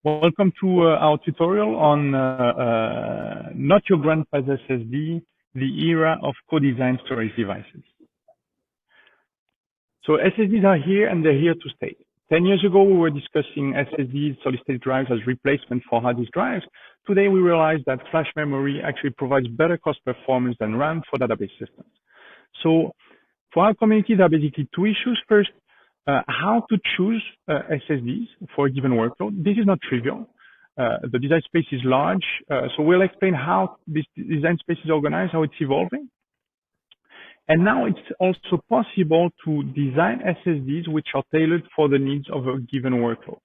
Welcome to our tutorial on not your grandpa's SSD, the era of co-designed storage devices. So SSDs are here and they're here to stay. 10 years ago, we were discussing SSDs, solid-state drives, as replacement for hard disk drives. Today, we realize that flash memory actually provides better cost performance than RAM for database systems. So for our community, there are basically two issues. First, how to choose SSDs for a given workload. This is not trivial. The design space is large, so we'll explain how this design space is organized, how it's evolving. And now it's also possible to design SSDs which are tailored for the needs of a given workload.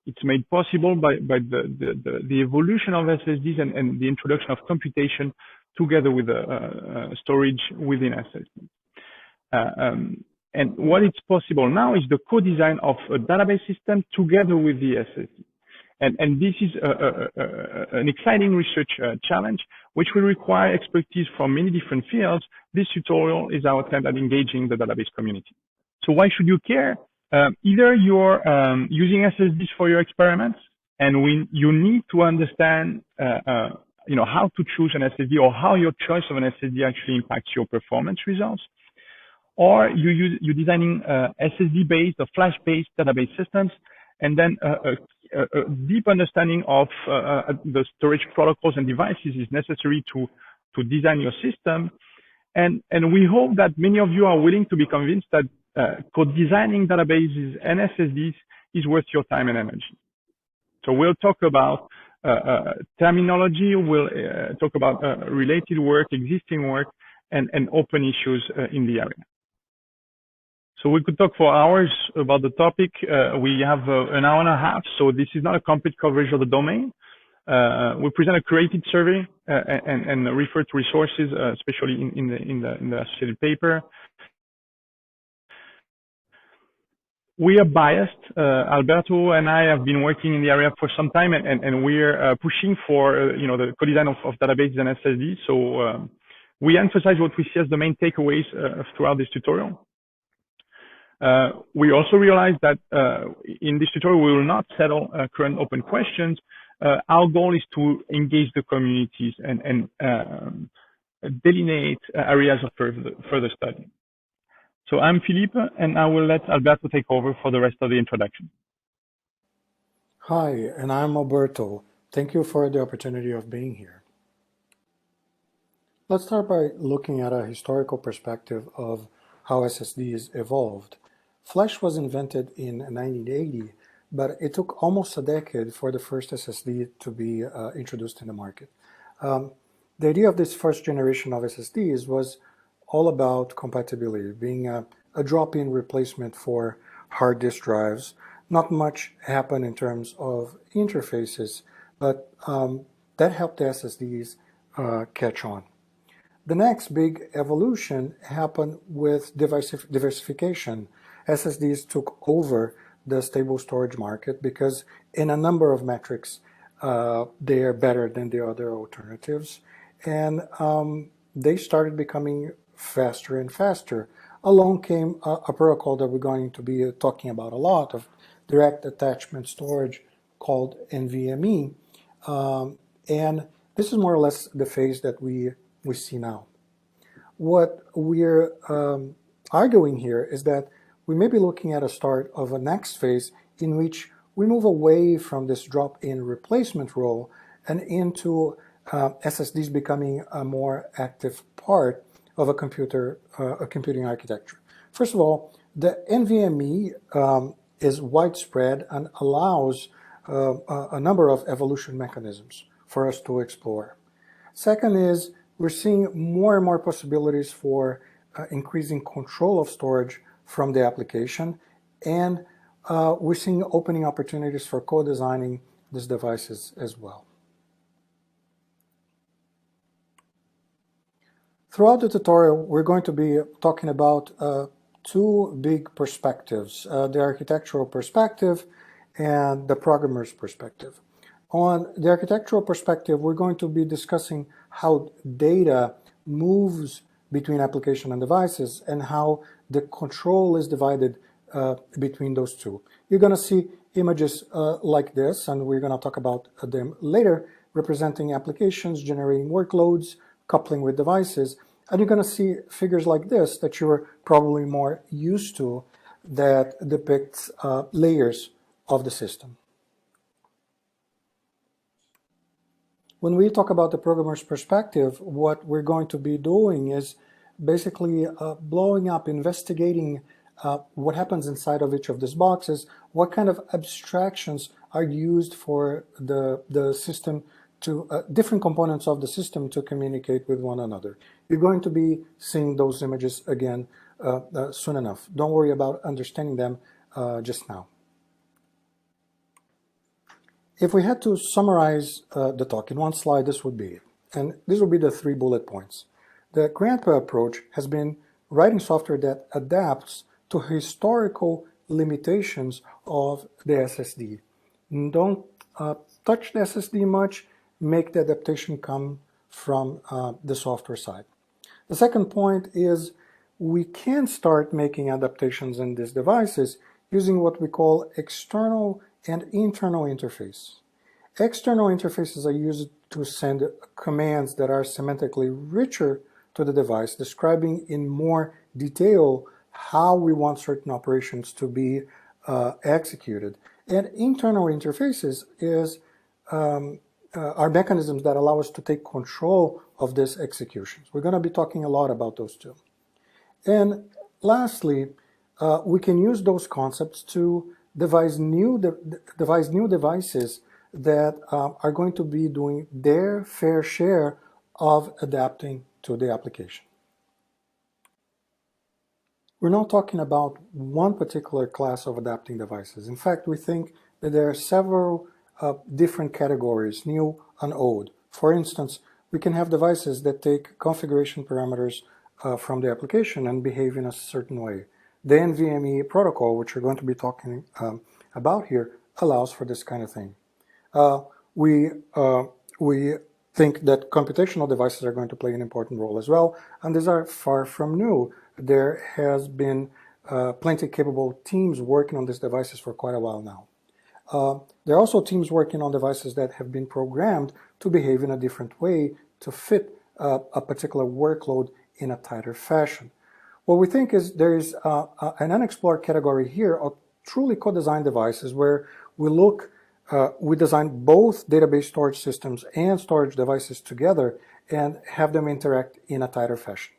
It's made possible by the evolution of SSDs and the introduction of computation together with storage within SSDs. And what is possible now is the co-design of a database system together with the SSD. And this is an exciting research challenge, which will require expertise from many different fields. This tutorial is our attempt at engaging the database community. So why should you care? Either you're using SSDs for your experiments, and you need to understand how to choose an SSD or how your choice of an SSD actually impacts your performance results. Or you're designing SSD-based or flash-based database systems, and then a deep understanding of the storage protocols and devices is necessary to design your system. And we hope that many of you are willing to be convinced that co-designing databases and SSDs is worth your time and energy. So we'll talk about terminology, we'll talk about related work, existing work, and open issues in the area. So we could talk for hours about the topic. We have an hour and a half, so this is not a complete coverage of the domain. We present a curated survey and refer to resources, especially in the associated paper. We are biased. Alberto and I have been working in the area for some time, and we're pushing for the co-design of databases and SSDs. So we emphasize what we see as the main takeaways throughout this tutorial. We also realize that in this tutorial, we will not settle current open questions. Our goal is to engage the communities and delineate areas of further study. So I'm Philippe, and I will let Alberto take over for the rest of the introduction. Hi, and I'm Alberto. Thank you for the opportunity of being here. Let's start by looking at a historical perspective of how SSDs evolved. Flash was invented in 1980, but it took almost a decade for the first SSD to be introduced in the market. The idea of this first generation of SSDs was all about compatibility, being a drop-in replacement for hard disk drives. Not much happened in terms of interfaces, but that helped the SSDs catch on. The next big evolution happened with diversification. SSDs took over the stable storage market because in a number of metrics, they are better than the other alternatives. And they started becoming faster and faster. Along came a protocol that we're going to be talking about a lot of direct attachment storage called NVMe. And this is more or less the phase that we see now. What we're arguing here is that we may be looking at a start of a next phase in which we move away from this drop-in replacement role and into SSDs becoming a more active part of a computing architecture. First of all, the NVMe is widespread and allows a number of evolution mechanisms for us to explore. Second is we're seeing more and more possibilities for increasing control of storage from the application, and we're seeing opening opportunities for co-designing these devices as well. Throughout the tutorial, we're going to be talking about two big perspectives, the architectural perspective and the programmer's perspective. On the architectural perspective, we're going to be discussing how data moves between application and devices and how the control is divided between those two. You're going to see images like this, and we're going to talk about them later, representing applications, generating workloads, coupling with devices. And you're going to see figures like this that you're probably more used to that depicts layers of the system. When we talk about the programmer's perspective, what we're going to be doing is basically blowing up, investigating what happens inside of each of these boxes, what kind of abstractions are used for the system to, different components of the system to communicate with one another. You're going to be seeing those images again soon enough. Don't worry about understanding them just now. If we had to summarize the talk in one slide, this would be it. And these would be the 3 bullet points. The grandpa approach has been writing software that adapts to historical limitations of the SSD. Don't touch the SSD much, make the adaptation come from the software side. The second point is we can start making adaptations in these devices using what we call external and internal interface. External interfaces are used to send commands that are semantically richer to the device, describing in more detail how we want certain operations to be executed. And internal interfaces are mechanisms that allow us to take control of these executions. We're going to be talking a lot about those two. And lastly, we can use those concepts to devise new devices that are going to be doing their fair share of adapting to the application. We're not talking about one particular class of adapting devices. In fact, we think that there are several different categories, new and old. For instance, we can have devices that take configuration parameters from the application and behave in a certain way. The NVMe protocol, which we're going to be talking about here, allows for this kind of thing. We think that computational devices are going to play an important role as well, and these are far from new. There has been plenty capable teams working on these devices for quite a while now. There are also teams working on devices that have been programmed to behave in a different way to fit a particular workload in a tighter fashion. What we think is there is an unexplored category here of truly co-designed devices where we design both database storage systems and storage devices together and have them interact in a tighter fashion.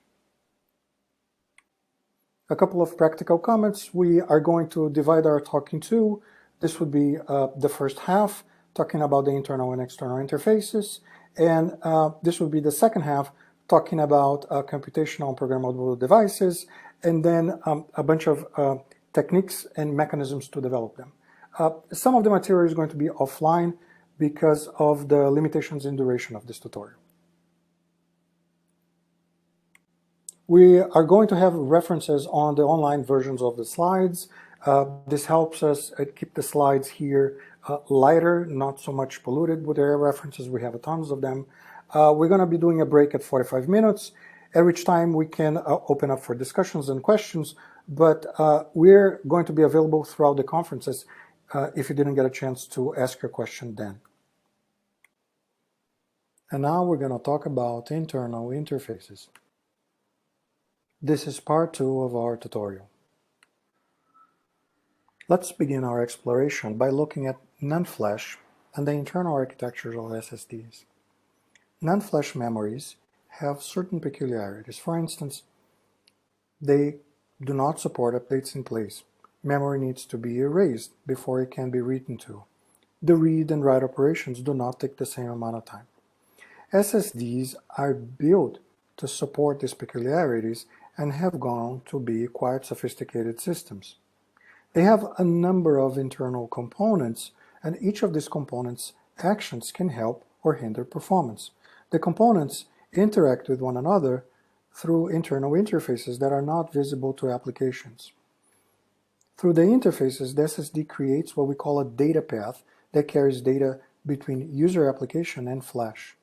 A couple of practical comments. We are going to divide our talk in two. This would be the first half, talking about the internal and external interfaces, and this would be the second half, talking about computational and programmable devices, and then a bunch of techniques and mechanisms to develop them. Some of the material is going to be offline because of the limitations in duration of this tutorial. We are going to have references on the online versions of the slides. This helps us keep the slides here lighter, not so much polluted with their references. We have tons of them. We're going to be doing a break at 45 minutes, at which time we can open up for discussions and questions, but we're going to be available throughout the conferences if you didn't get a chance to ask your question then. And now we're going to talk about internal interfaces. This is part 2 of our tutorial. Let's begin our exploration by looking at NAND flash and the internal architectures of SSDs. NAND flash memories have certain peculiarities. For instance, they do not support updates in place. Memory needs to be erased before it can be written to. The read and write operations do not take the same amount of time. SSDs are built to support these peculiarities and have gone to be quite sophisticated systems. They have a number of internal components, and each of these components' actions can help or hinder performance. The components interact with one another through internal interfaces that are not visible to applications. Through the interfaces, the SSD creates what we call a data path that carries data between user application and flash.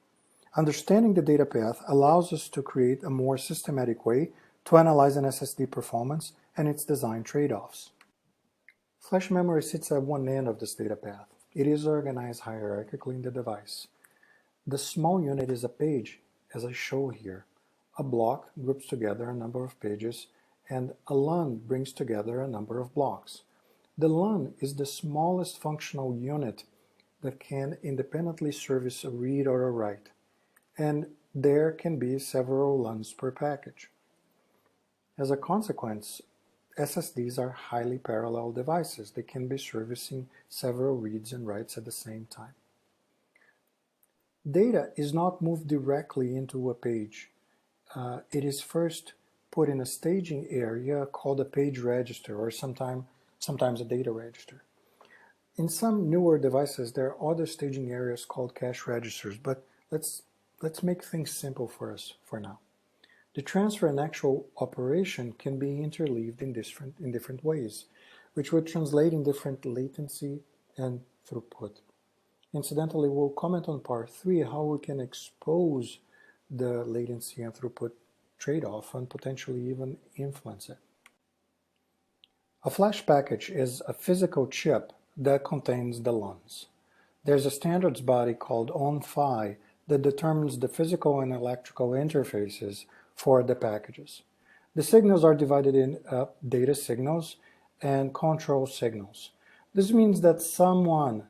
Understanding the data path allows us to create a more systematic way to analyze an SSD performance and its design trade-offs. Flash memory sits at one end of this data path. It is organized hierarchically in the device. The small unit is a page, as I show here. A block groups together a number of pages, and a LUN brings together a number of blocks. The LUN is the smallest functional unit that can independently service a read or a write, and there can be several LUNs per package. As a consequence, SSDs are highly parallel devices. They can be servicing several reads and writes at the same time. Data is not moved directly into a page. It is first put in a staging area called a page register, or sometimes a data register. In some newer devices, there are other staging areas called cache registers, but let's make things simple for us for now. The transfer and actual operation can be interleaved in different ways, which would translate in different latency and throughput. Incidentally, we'll comment on part 3 how we can expose the latency and throughput trade-off and potentially even influence it. A flash package is a physical chip that contains the LUNs. There's a standards body called ONFI that determines the physical and electrical interfaces for the packages. The signals are divided in data signals and control signals. This means that someone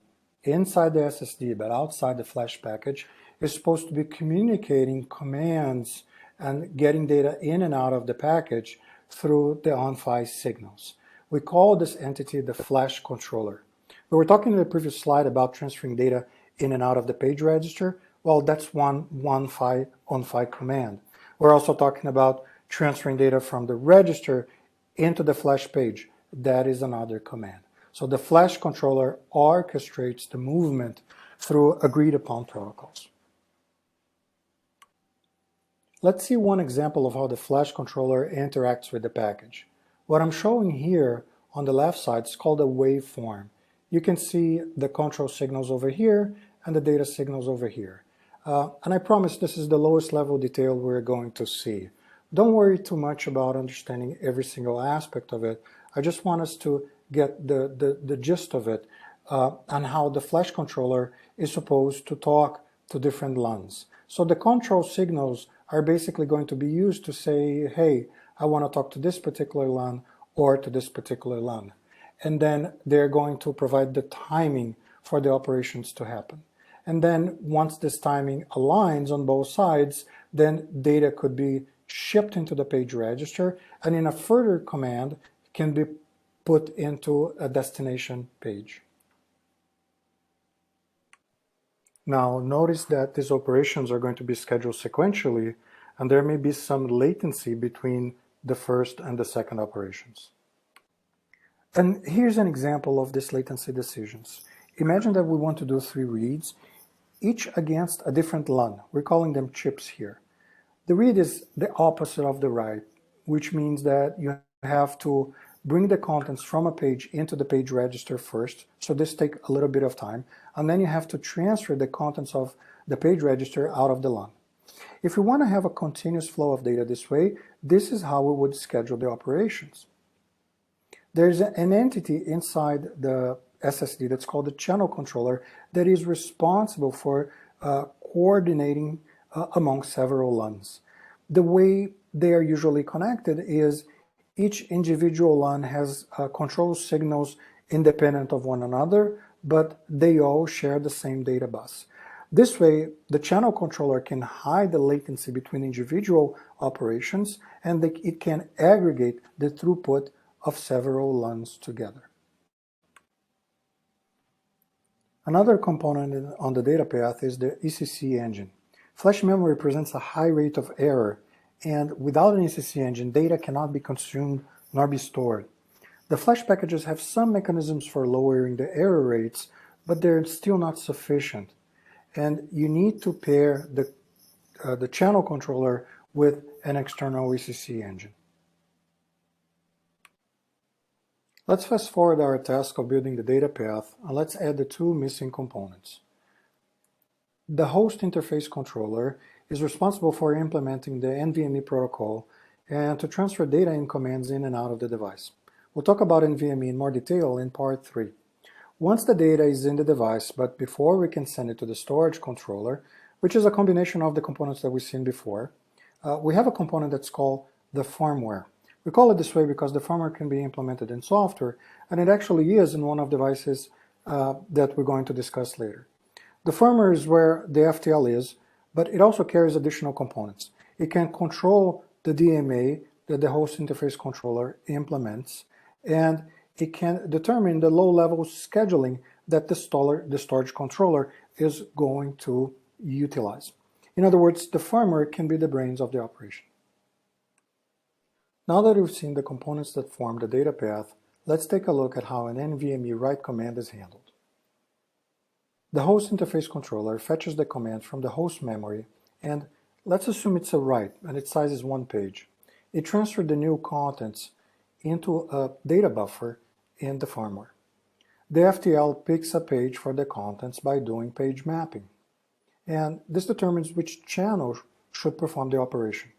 inside the SSD but outside the flash package is supposed to be communicating commands and getting data in and out of the package through the ONFI signals. We call this entity the flash controller. We were talking in the previous slide about transferring data in and out of the page register. Well, that's one ONFI command. We're also talking about transferring data from the register into the flash page. That is another command. So the flash controller orchestrates the movement through agreed upon protocols. Let's see one example of how the flash controller interacts with the package. What I'm showing here on the left side is called a waveform. You can see the control signals over here and the data signals over here. And I promise this is the lowest level detail we're going to see. Don't worry too much about understanding every single aspect of it. I just want us to get the gist of it and how the flash controller is supposed to talk to different LUNs. So the control signals are basically going to be used to say, hey, I want to talk to this particular LUN or to this particular LUN. And then they're going to provide the timing for the operations to happen. And then once this timing aligns on both sides, then data could be shipped into the page register, and in a further command can be put into a destination page. Now notice that these operations are going to be scheduled sequentially, and there may be some latency between the first and the second operations. And here's an example of these latency decisions. Imagine that we want to do 3 reads, each against a different LUN. We're calling them chips here. The read is the opposite of the write, which means that you have to bring the contents from a page into the page register first, so this takes a little bit of time, and then you have to transfer the contents of the page register out of the LUN. If we want to have a continuous flow of data this way, this is how we would schedule the operations. There's an entity inside the SSD that's called the channel controller that is responsible for coordinating among several LUNs. The way they are usually connected is each individual LUN has control signals independent of one another, but they all share the same data bus. This way, the channel controller can hide the latency between individual operations, and it can aggregate the throughput of several LUNs together. Another component on the data path is the ECC engine. Flash memory presents a high rate of error, and without an ECC engine, data cannot be consumed nor be stored. The flash packages have some mechanisms for lowering the error rates, but they're still not sufficient. And you need to pair the channel controller with an external ECC engine. Let's fast forward our task of building the data path, and let's add the 2 missing components. The host interface controller is responsible for implementing the NVMe protocol and to transfer data and commands in and out of the device. We'll talk about NVMe in more detail in part 3. Once the data is in the device, but before we can send it to the storage controller, which is a combination of the components that we've seen before, we have a component that's called the firmware. We call it this way because the firmware can be implemented in software, and it actually is in one of the devices that we're going to discuss later. The firmware is where the FTL is, but it also carries additional components. It can control the DMA that the host interface controller implements, and it can determine the low-level scheduling that the storage controller is going to utilize. In other words, the firmware can be the brains of the operation. Now that we've seen the components that form the data path, let's take a look at how an NVMe write command is handled. The host interface controller fetches the command from the host memory, and let's assume it's a write and its size is 1 page. It transferred the new contents into a data buffer in the firmware. The FTL picks a page for the contents by doing page mapping, and this determines which channel should perform the operation.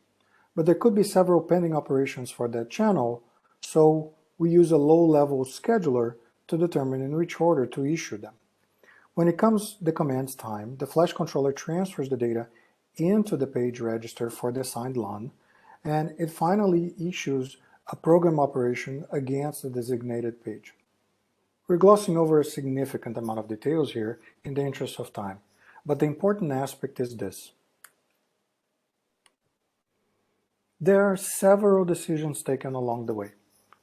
But there could be several pending operations for that channel, so we use a low-level scheduler to determine in which order to issue them. When it comes the command's time, the flash controller transfers the data into the page register for the assigned LUN, and it finally issues a program operation against the designated page. We're glossing over a significant amount of details here in the interest of time, but the important aspect is this. There are several decisions taken along the way.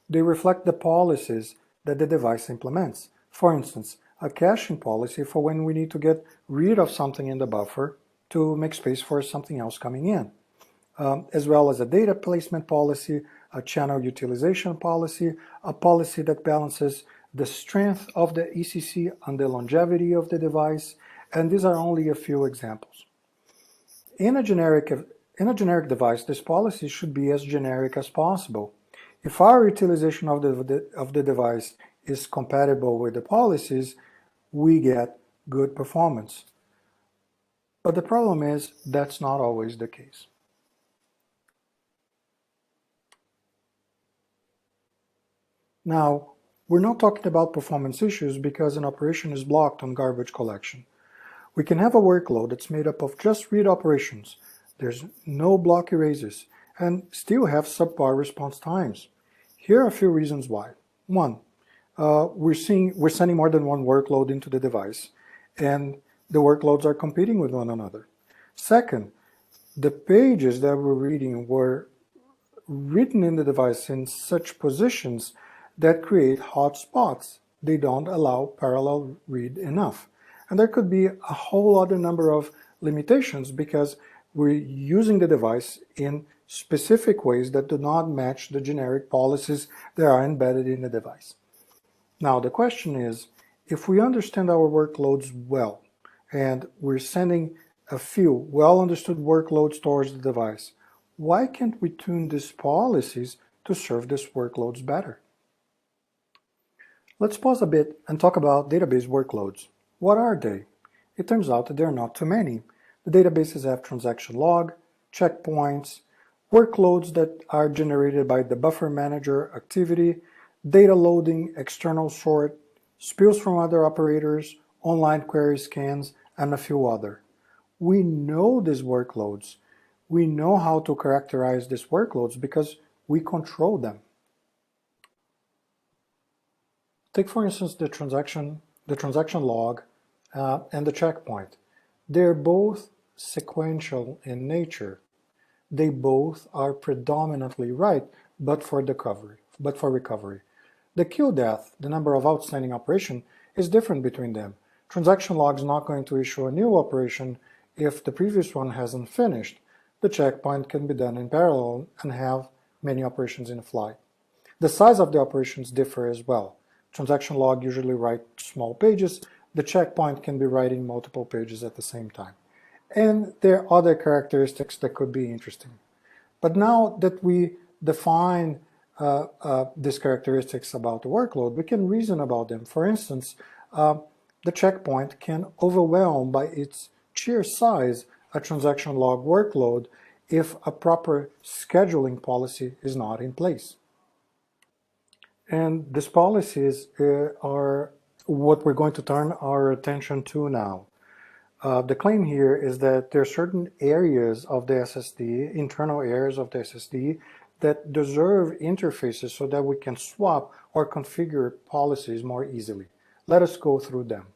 They reflect the policies that the device implements. For instance, a caching policy for when we need to get rid of something in the buffer to make space for something else coming in, as well as a data placement policy, a channel utilization policy, a policy that balances the strength of the ECC and the longevity of the device, and these are only a few examples. In a generic device, this policy should be as generic as possible. If our utilization of the device is compatible with the policies, we get good performance. But the problem is that's not always the case. Now, we're not talking about performance issues because an operation is blocked on garbage collection. We can have a workload that's made up of just read operations. There's no block erasers, and still have subpar response times. Here are a few reasons why. One, we're sending more than one workload into the device, and the workloads are competing with one another. Second, the pages that we're reading were written in the device in such positions that create hot spots. They don't allow parallel read enough. And there could be a whole other number of limitations because we're using the device in specific ways that do not match the generic policies that are embedded in the device. Now the question is, if we understand our workloads well, and we're sending a few well-understood workloads towards the device, why can't we tune these policies to serve these workloads better? Let's pause a bit and talk about database workloads. What are they? It turns out that there are not too many. The databases have transaction log, checkpoints, workloads that are generated by the buffer manager activity, data loading, external sort, spills from other operators, online query scans, and a few other. We know these workloads. We know how to characterize these workloads because we control them. Take, for instance, the transaction log and the checkpoint. They're both sequential in nature. They both are predominantly write, but for recovery. The kill death, the number of outstanding operation, is different between them. Transaction log is not going to issue a new operation if the previous one hasn't finished. The checkpoint can be done in parallel and have many operations in flight. The size of the operations differ as well. Transaction log usually writes small pages. The checkpoint can be writing multiple pages at the same time. And there are other characteristics that could be interesting. But now that we define these characteristics about the workload, we can reason about them. For instance, the checkpoint can overwhelm by its sheer size a transaction log workload if a proper scheduling policy is not in place. And these policies are what we're going to turn our attention to now. The claim here is that there are certain areas of the SSD, internal areas of the SSD, that deserve interfaces so that we can swap or configure policies more easily. Let us go through them.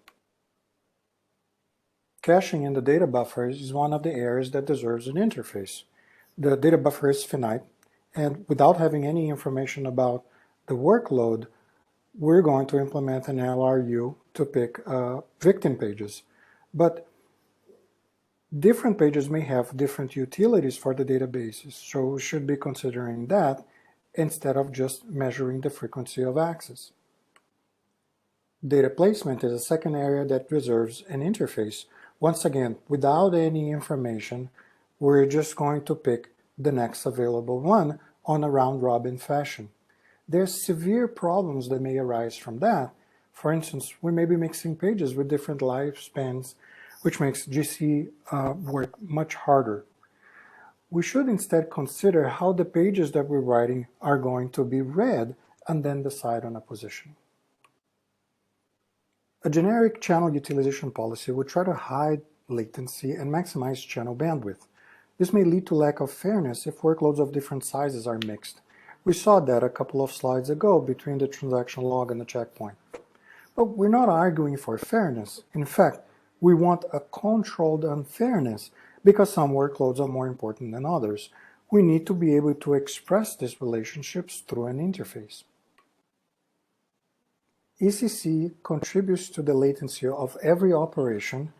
Caching in the data buffer is one of the areas that deserves an interface. The data buffer is finite, and without having any information about the workload, we're going to implement an LRU to pick victim pages. But different pages may have different utilities for the databases, so we should be considering that instead of just measuring the frequency of access. Data placement is a second area that deserves an interface. Once again, without any information, we're just going to pick the next available one on a round-robin fashion. There's severe problems that may arise from that. For instance, we may be mixing pages with different lifespans, which makes GC work much harder. We should instead consider how the pages that we're writing are going to be read and then decide on a position. A generic channel utilization policy would try to hide latency and maximize channel bandwidth. This may lead to lack of fairness if workloads of different sizes are mixed. We saw that a couple of slides ago between the transaction log and the checkpoint. But we're not arguing for fairness. In fact, we want a controlled unfairness because some workloads are more important than others. We need to be able to express these relationships through an interface. ECC contributes to the latency of every operation,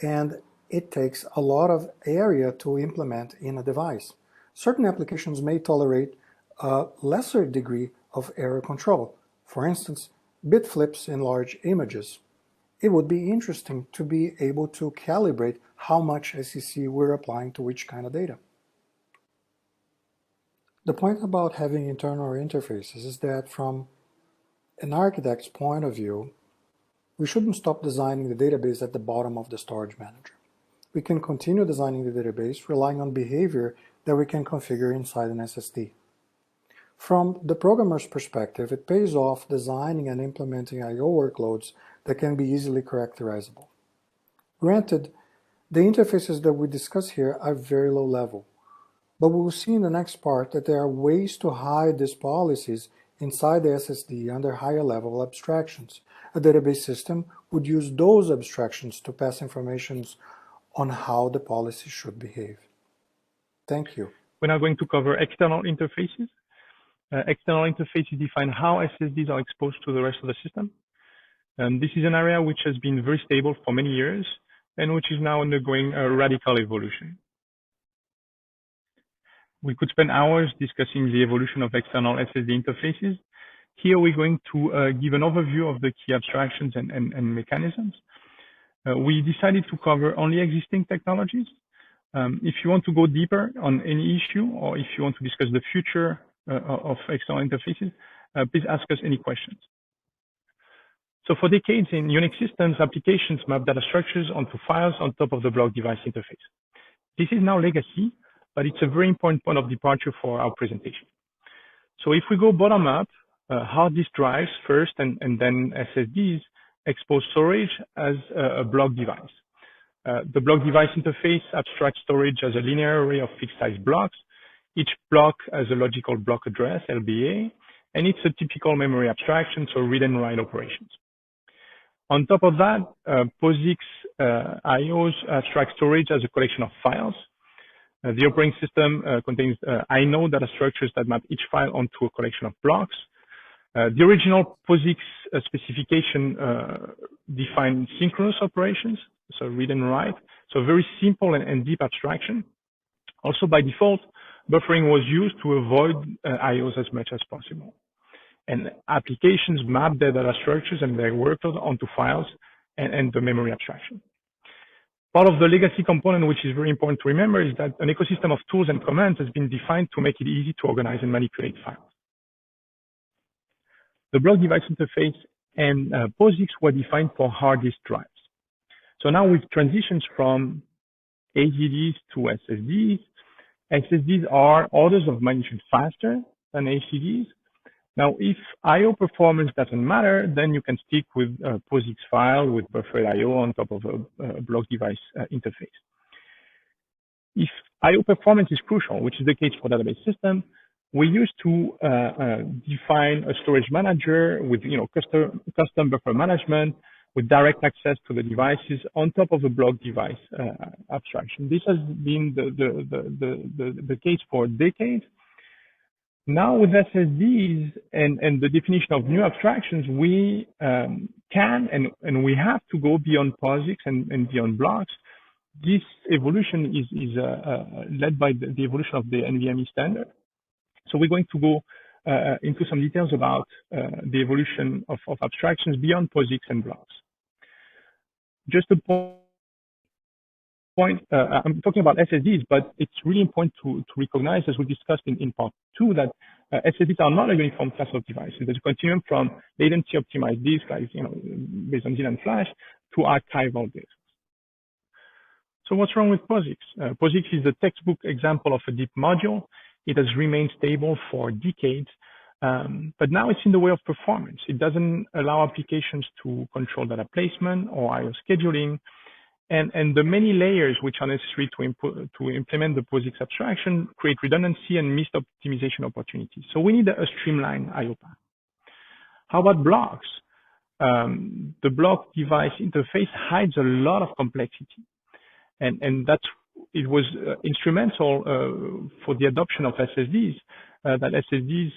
and it takes a lot of area to implement in a device. Certain applications may tolerate a lesser degree of error control. For instance, bit flips in large images. It would be interesting to be able to calibrate how much SEC we're applying to which kind of data. The point about having internal interfaces is that from an architect's point of view, we shouldn't stop designing the database at the bottom of the storage manager. We can continue designing the database relying on behavior that we can configure inside an SSD. From the programmer's perspective, it pays off designing and implementing I/O workloads that can be easily characterizable. Granted, the interfaces that we discuss here are very low level, but we will see in the next part that there are ways to hide these policies inside the SSD under higher level abstractions. A database system would use those abstractions to pass information on how the policy should behave. Thank you. We're now going to cover external interfaces. External interfaces define how SSDs are exposed to the rest of the system. This is an area which has been very stable for many years and which is now undergoing a radical evolution. We could spend hours discussing the evolution of external SSD interfaces. Here we're going to give an overview of the key abstractions and mechanisms. We decided to cover only existing technologies. If you want to go deeper on any issue, or if you want to discuss the future of external interfaces, please ask us any questions. So for decades in Unix systems, applications map data structures onto files on top of the block device interface. This is now legacy, but it's a very important point of departure for our presentation. So if we go bottom up, hard disk drives first and then SSDs expose storage as a block device. The block device interface abstracts storage as a linear array of fixed size blocks. Each block has a logical block address, LBA, and it's a typical memory abstraction, so read and write operations. On top of that, POSIX IOs abstract storage as a collection of files. The operating system contains inode data structures that map each file onto a collection of blocks. The original POSIX specification defined synchronous operations, so read and write, so very simple and deep abstraction. Also by default, buffering was used to avoid IOs as much as possible. And applications map their data structures and their workload onto files and the memory abstraction. Part of the legacy component, which is very important to remember, is that an ecosystem of tools and commands has been defined to make it easy to organize and manipulate files. The block device interface and POSIX were defined for hard disk drives. So now we've transitioned from HDDs to SSDs. SSDs are orders of magnitude faster than HDDs, Now, if I/O performance doesn't matter, then you can stick with a POSIX file with buffered I/O on top of a block device interface. If I/O performance is crucial, which is the case for database system, we used to define a storage manager with custom buffer management with direct access to the devices on top of a block device abstraction. This has been the case for decades. Now with SSDs and the definition of new abstractions, we can and we have to go beyond POSIX and beyond blocks. This evolution is led by the evolution of the NVMe standard. So we're going to go into some details about the evolution of abstractions beyond POSIX and blocks. Just a point, I'm talking about SSDs, but it's really important to recognize, as we discussed in part 2, that SSDs are not a uniform class of devices. There's a continuum from latency optimized disks, like based on DRAM flash, to archival disks. So what's wrong with POSIX? POSIX is a textbook example of a deep module. It has remained stable for decades, but now it's in the way of performance. It doesn't allow applications to control data placement or I/O scheduling, and the many layers which are necessary to implement the POSIX abstraction create redundancy and missed optimization opportunities. So we need a streamlined I/O path. How about blocks? The block device interface hides a lot of complexity. And it was instrumental for the adoption of SSDs, that SSDs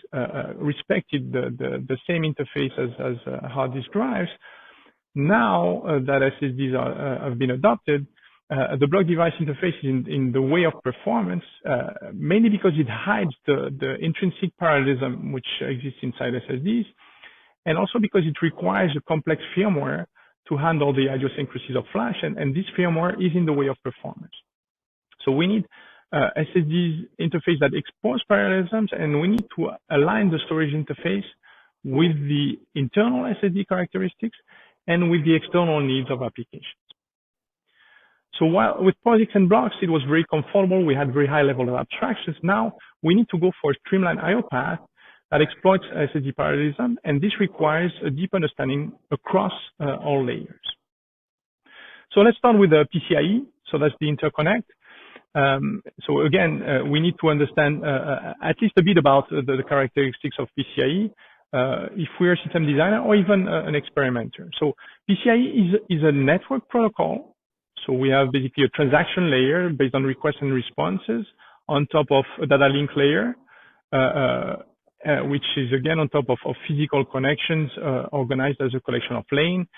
respected the same interface as hard disk drives. Now that SSDs have been adopted, the block device interface is in the way of performance, mainly because it hides the intrinsic parallelism which exists inside SSDs, and also because it requires a complex firmware to handle the idiosyncrasies of flash, and this firmware is in the way of performance. So we need SSDs interface that expose parallelisms, and we need to align the storage interface with the internal SSD characteristics and with the external needs of applications. So while with POSIX and blocks, it was very comfortable, we had very high level of abstractions. Now we need to go for a streamlined I/O path that exploits SSD parallelism, and this requires a deep understanding across all layers. So let's start with the PCIe. So that's the interconnect. So again, we need to understand at least a bit about the characteristics of PCIe if we're a system designer or even an experimenter. So PCIe is a network protocol. So we have basically a transaction layer based on requests and responses on top of a data link layer, which is again on top of physical connections organized as a collection of lanes.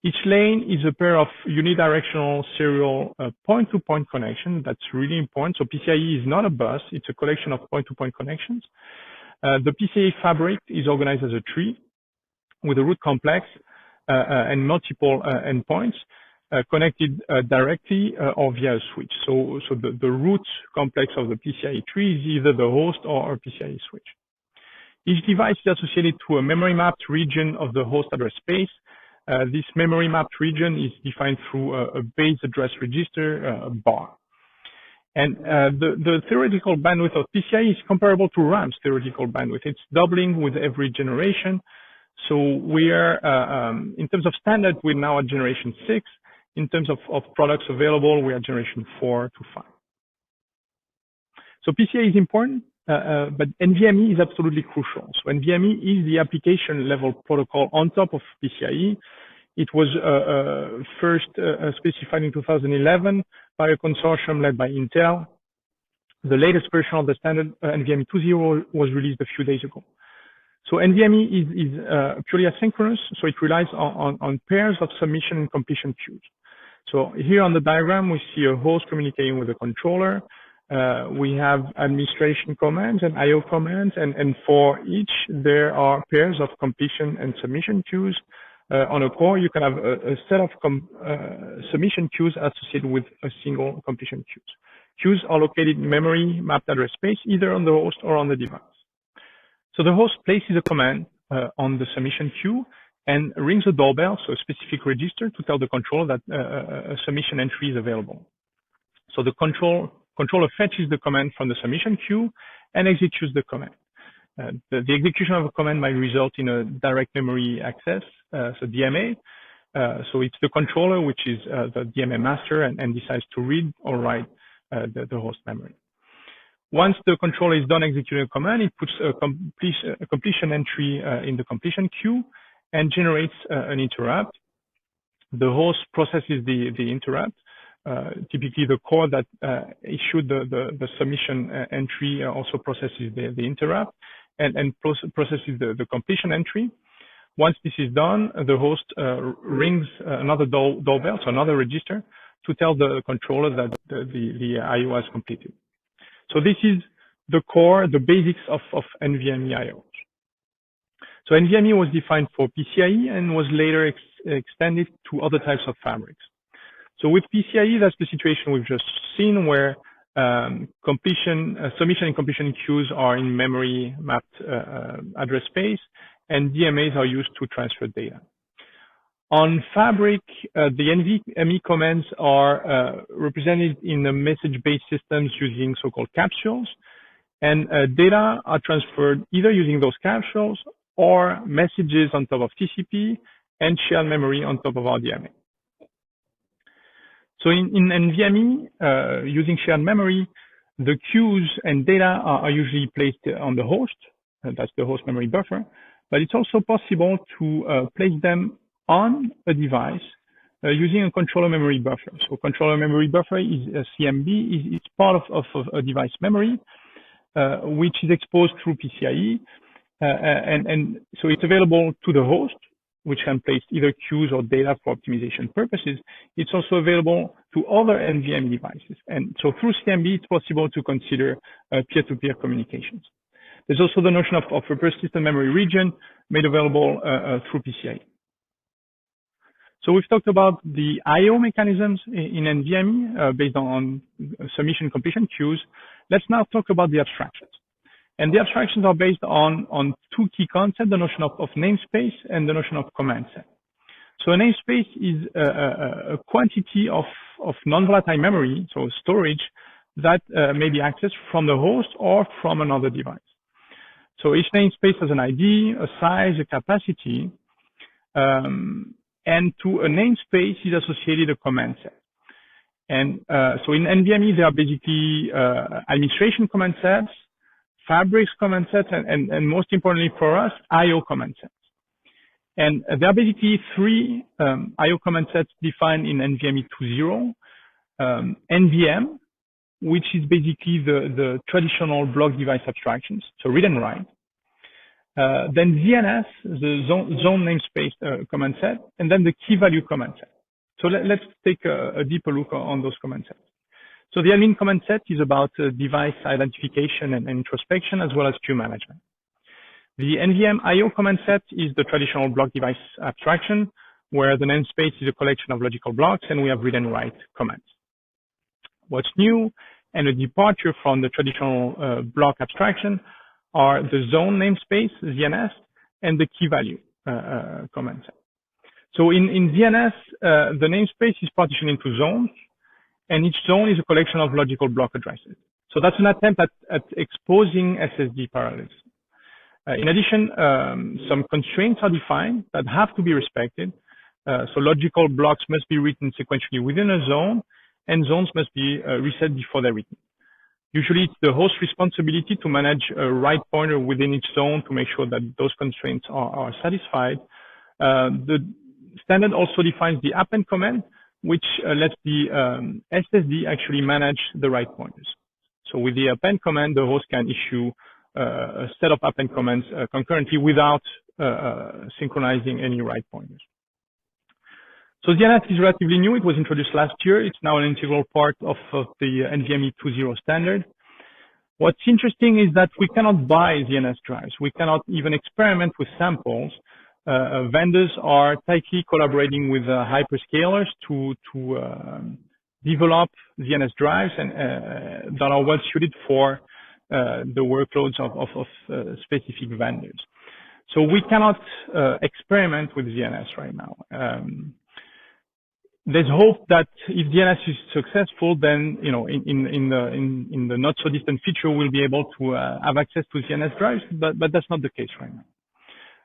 Each lane is a pair of unidirectional serial point-to-point connections. That's really important. So PCIe is not a bus, it's a collection of point-to-point connections. The PCIe fabric is organized as a tree with a root complex and multiple endpoints connected directly or via a switch. So the root complex of the PCIe tree is either the host or a PCIe switch. Each device is associated to a memory mapped region of the host address space. This memory mapped region is defined through a base address register bar. And the theoretical bandwidth of PCIe is comparable to RAM's theoretical bandwidth. It's doubling with every generation. So we are, in terms of standard, we're now at generation 6. In terms of products available, we are generation 4 to 5. So PCIe is important, but NVMe is absolutely crucial. So NVMe is the application level protocol on top of PCIe. It was first specified in 2011 by a consortium led by Intel. The latest version of the standard, NVMe 2.0, was released a few days ago. So NVMe is purely asynchronous, so it relies on pairs of submission and completion queues. So here on the diagram, we see a host communicating with a controller. We have administration commands and I/O commands, and for each, there are pairs of completion and submission queues. On a core, you can have a set of submission queues associated with a single completion queues. Queues are located in memory mapped address space, either on the host or on the device. So the host places a command on the submission queue and rings a doorbell, so a specific register, to tell the controller that a submission entry is available. So the controller fetches the command from the submission queue and executes the command. The execution of a command might result in a direct memory access, so DMA. So it's the controller, which is the DMA master, and decides to read or write the host memory. Once the controller is done executing a command, it puts a completion entry in the completion queue and generates an interrupt. The host processes the interrupt. Typically, the core that issued the submission entry also processes the interrupt and processes the completion entry. Once this is done, the host rings another doorbell, so another register, to tell the controller that the IO has completed. So this is the core, the basics of NVMe IO. So NVMe was defined for PCIe and was later extended to other types of fabrics. So with PCIe, that's the situation we've just seen, where submission and completion queues are in memory mapped address space, and DMAs are used to transfer data. On Fabric, the NVMe commands are represented in the message-based systems using so-called capsules, and data are transferred either using those capsules or messages on top of TCP and shared memory on top of RDMA. So in NVMe, using shared memory, the queues and data are usually placed on the host, that's the host memory buffer, but it's also possible to place them on a device using a controller memory buffer. So controller memory buffer is a CMB, it's part of a device memory, which is exposed through PCIe, and so it's available to the host, which can place either queues or data for optimization purposes. It's also available to other NVMe devices. And so through CMB, it's possible to consider peer-to-peer communications. There's also the notion of a persistent memory region made available through PCIe. So we've talked about the I/O mechanisms in NVMe based on submission completion queues. Let's now talk about the abstractions. And the abstractions are based on two key concepts, the notion of namespace and the notion of command set. So a namespace is a quantity of non-volatile memory, so storage, that may be accessed from the host or from another device. So each namespace has an ID, a size, a capacity, and to a namespace is associated a command set. And so in NVMe, there are basically administration command sets, Fabrics command sets, and most importantly for us, I/O command sets. And there are basically three I/O command sets defined in NVMe 2.0. NVM, which is basically the traditional block device abstractions, so read and write. Then ZNS, the zone namespace command set, and then the key value command set. So let's take a deeper look on those command sets. So the admin command set is about device identification and introspection, as well as queue management. The NVM I/O command set is the traditional block device abstraction, where the namespace is a collection of logical blocks, and we have read and write commands. What's new and a departure from the traditional block abstraction are the zone namespace, ZNS, and the key value command set. So in ZNS, the namespace is partitioned into zones, and each zone is a collection of logical block addresses. So that's an attempt at exposing SSD parallels. In addition, some constraints are defined that have to be respected. So logical blocks must be written sequentially within a zone, and zones must be reset before they're written. Usually, it's the host's responsibility to manage a write pointer within each zone to make sure that those constraints are satisfied. The standard also defines the append command, which lets the SSD actually manage the write pointers. So with the append command, the host can issue a set of append commands concurrently without synchronizing any write pointers. So ZNS is relatively new. It was introduced last year. It's now an integral part of the NVMe 2.0 standard. What's interesting is that we cannot buy ZNS drives. We cannot even experiment with samples. Vendors are tightly collaborating with hyperscalers to develop ZNS drives and that are well suited for the workloads of specific vendors. So we cannot experiment with ZNS right now. there's hope that if DNS is successful, then in the not so distant future we'll be able to have access to DNS drives, but that's not the case right now.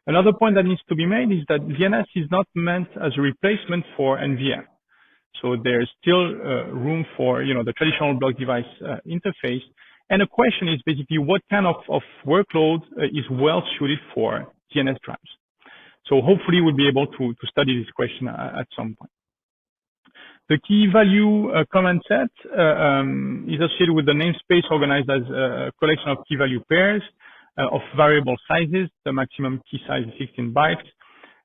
Another point that needs to be made is that DNS is not meant as a replacement for NVM. So there's still room for the traditional block device interface. And the question is basically what kind of workload is well suited for DNS drives. So hopefully we'll be able to study this question at some point. The key value command set is associated with the namespace organized as a collection of key value pairs of variable sizes. The maximum key size is 16 bytes.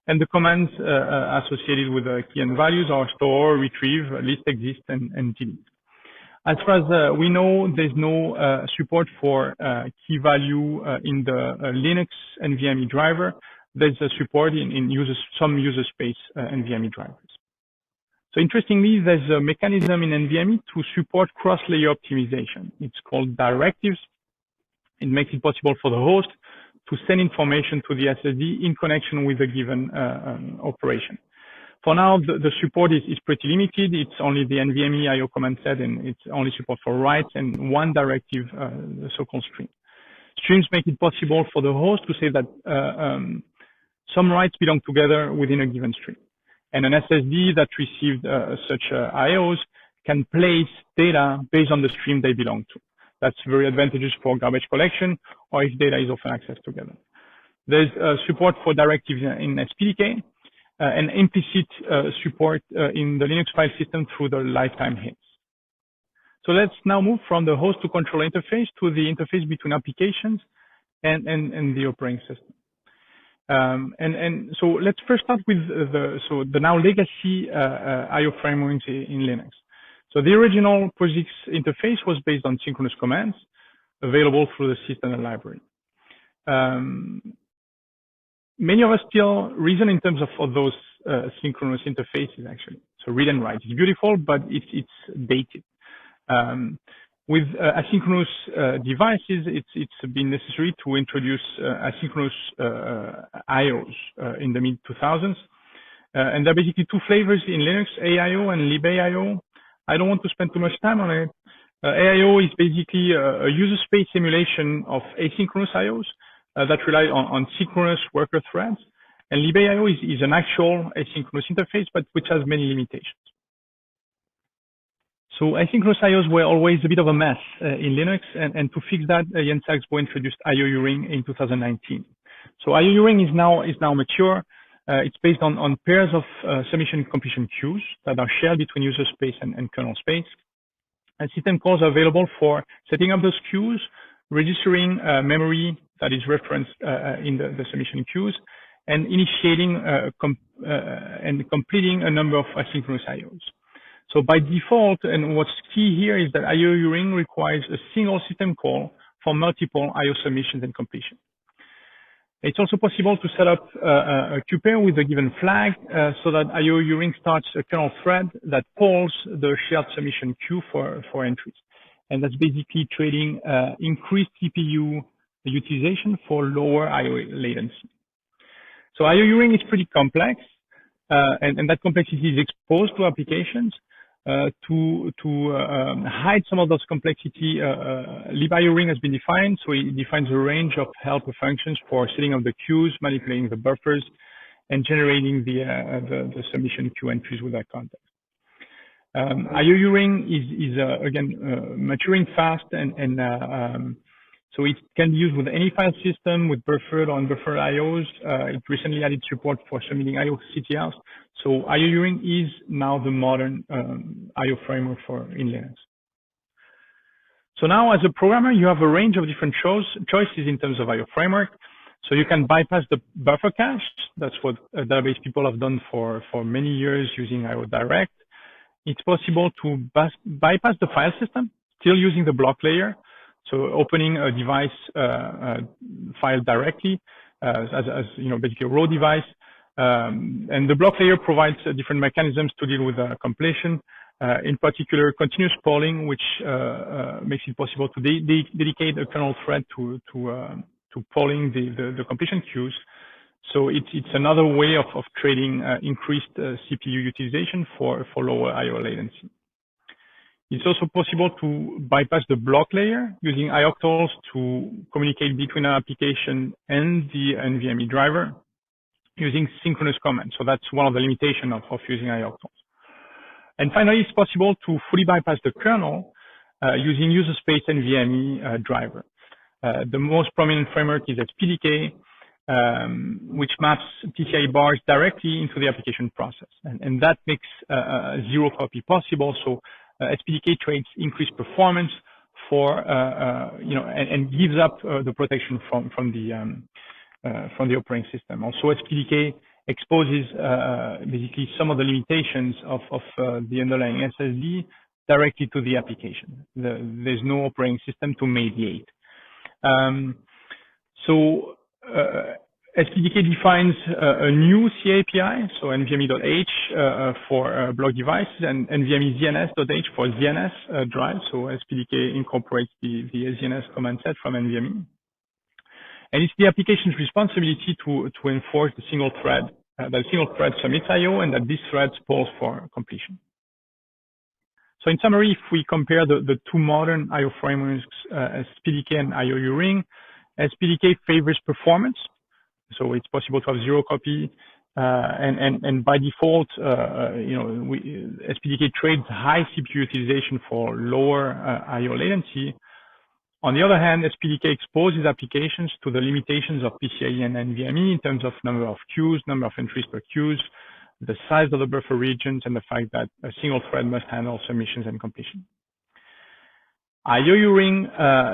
And the commands associated with the key and values are store, retrieve, list exist, and delete. As far as we know, there's no support for key value in the Linux NVMe driver. There's a support in some user space NVMe drivers. So interestingly, there's a mechanism in NVMe to support cross-layer optimization. It's called directives. It makes it possible for the host to send information to the SSD in connection with a given operation. For now, the support is pretty limited. It's only the NVMe IO command set, and it's only support for writes and one directive, the so-called stream. Streams make it possible for the host to say that some writes belong together within a given stream. And an SSD that received such IOs can place data based on the stream they belong to. That's very advantageous for garbage collection or if data is often accessed together. There's support for directives in SPDK and implicit support in the Linux file system through the lifetime hits. So let's now move from the host to control interface to the interface between applications and the operating system. And so let's first start with the now legacy IO frameworks in Linux. So the original POSIX interface was based on synchronous commands available through the system library. Many of us still reason in terms of those synchronous interfaces actually. So read and write is beautiful, but it's dated. With asynchronous devices, it's been necessary to introduce asynchronous IOs in the mid-2000s. And there are basically two flavors in Linux, AIO and libaio. I don't want to spend too much time on it. AIO is basically a user space simulation of asynchronous IOs that rely on synchronous worker threads. And libaio is an actual asynchronous interface, but which has many limitations. So asynchronous IOs were always a bit of a mess in Linux, and to fix that, Jens Saxbo introduced IOUring in 2019. So IOUring is now mature. It's based on pairs of submission completion queues that are shared between user space and kernel space. And system calls are available for setting up those queues, registering memory that is referenced in the submission queues, and initiating and completing a number of asynchronous IOs. So by default, and what's key here is that IOUring requires a single system call for multiple IO submissions and completion. It's also possible to set up a queue pair with a given flag so that IOUring starts a kernel thread that polls the shared submission queue for entries. And that's basically trading increased CPU utilization for lower IO latency. So IOUring is pretty complex, and that complexity is exposed to applications. To hide some of those complexity, libaio-ring has been defined. So it defines a range of helper functions for setting up the queues, manipulating the buffers, and generating the submission queue entries with that context. IOUring is again maturing fast, and so it can be used with any file system, with buffered or unbuffered IOs. It recently added support for submitting IO CTLs. So IOUring is now the modern IO framework in Linux. So now as a programmer, you have a range of different choices in terms of IO framework. So you can bypass the buffer cache. That's what database people have done for many years using IO Direct. It's possible to bypass the file system, still using the block layer. So opening a device file directly as basically a raw device. And the block layer provides different mechanisms to deal with completion. In particular, continuous polling, which makes it possible to dedicate a kernel thread to polling the completion queues So it's another way of trading increased CPU utilization for lower I/O latency. It's also possible to bypass the block layer using ioctls to communicate between an application and the NVMe driver using synchronous commands. So that's one of the limitations of using ioctls. And finally, it's possible to fully bypass the kernel using user space NVMe driver. The most prominent framework is SPDK, which maps PCIe bars directly into the application process. And that makes zero copy possible. So SPDK trades increased performance for, and gives up the protection from the operating system. Also, SPDK exposes basically some of the limitations of the underlying SSD directly to the application. There's no operating system to mediate. SPDK defines a new C API, so NVMe.h for block devices, and NVMe ZNS.h for ZNS drives. So SPDK incorporates the ZNS command set from NVMe. And it's the application's responsibility to enforce the single thread, that the single thread submits I/O and that this thread polls for completion. So in summary, if we compare the two modern I/O frameworks, SPDK and IOU-Ring, SPDK favors performance. So it's possible to have zero copy, and by default, SPDK trades high CPU utilization for lower I/O latency. On the other hand, SPDK exposes applications to the limitations of PCIe and NVMe in terms of number of queues, number of entries per queues, the size of the buffer regions, and the fact that a single thread must handle submissions and completion. IOU-Ring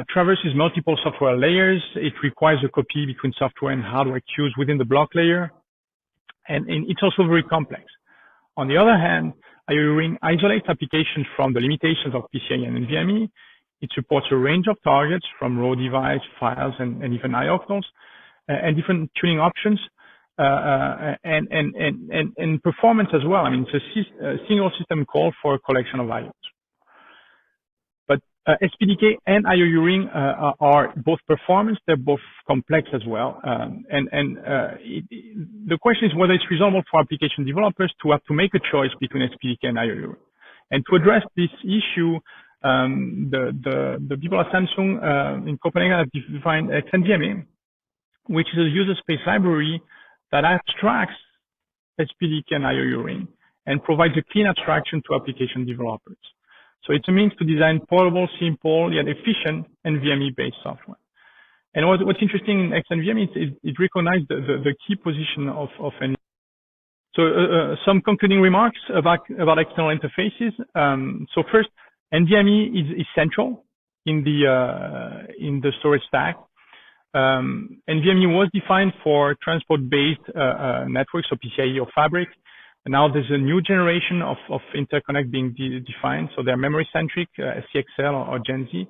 traverses multiple software layers. It requires a copy between software and hardware queues within the block layer, and it's also very complex. On the other hand, IOU-Ring isolates applications from the limitations of PCIe and NVMe. It supports a range of targets from raw device, files, and even ioctls, and different tuning options, and performance as well. I mean, it's a single system call for a collection of IOs. But SPDK and IOU-Ring are both performance. They're both complex as well. The question is whether it's reasonable for application developers to have to make a choice between SPDK and IOU-Ring. And to address this issue, the people at Samsung in Copenhagen have defined XNVMe, which is a user space library that abstracts SPDK and IOU-Ring and provides a clean abstraction to application developers. So it's a means to design portable, simple, yet efficient NVMe-based software. And what's interesting in XNVMe is it recognized the key position of NVMe. So some concluding remarks about external interfaces. So first, NVMe is essential in the storage stack. NVMe was defined for transport-based networks, so PCIe or Fabric. And now there's a new generation of interconnect being defined. So they're memory-centric, CXL or Gen Z.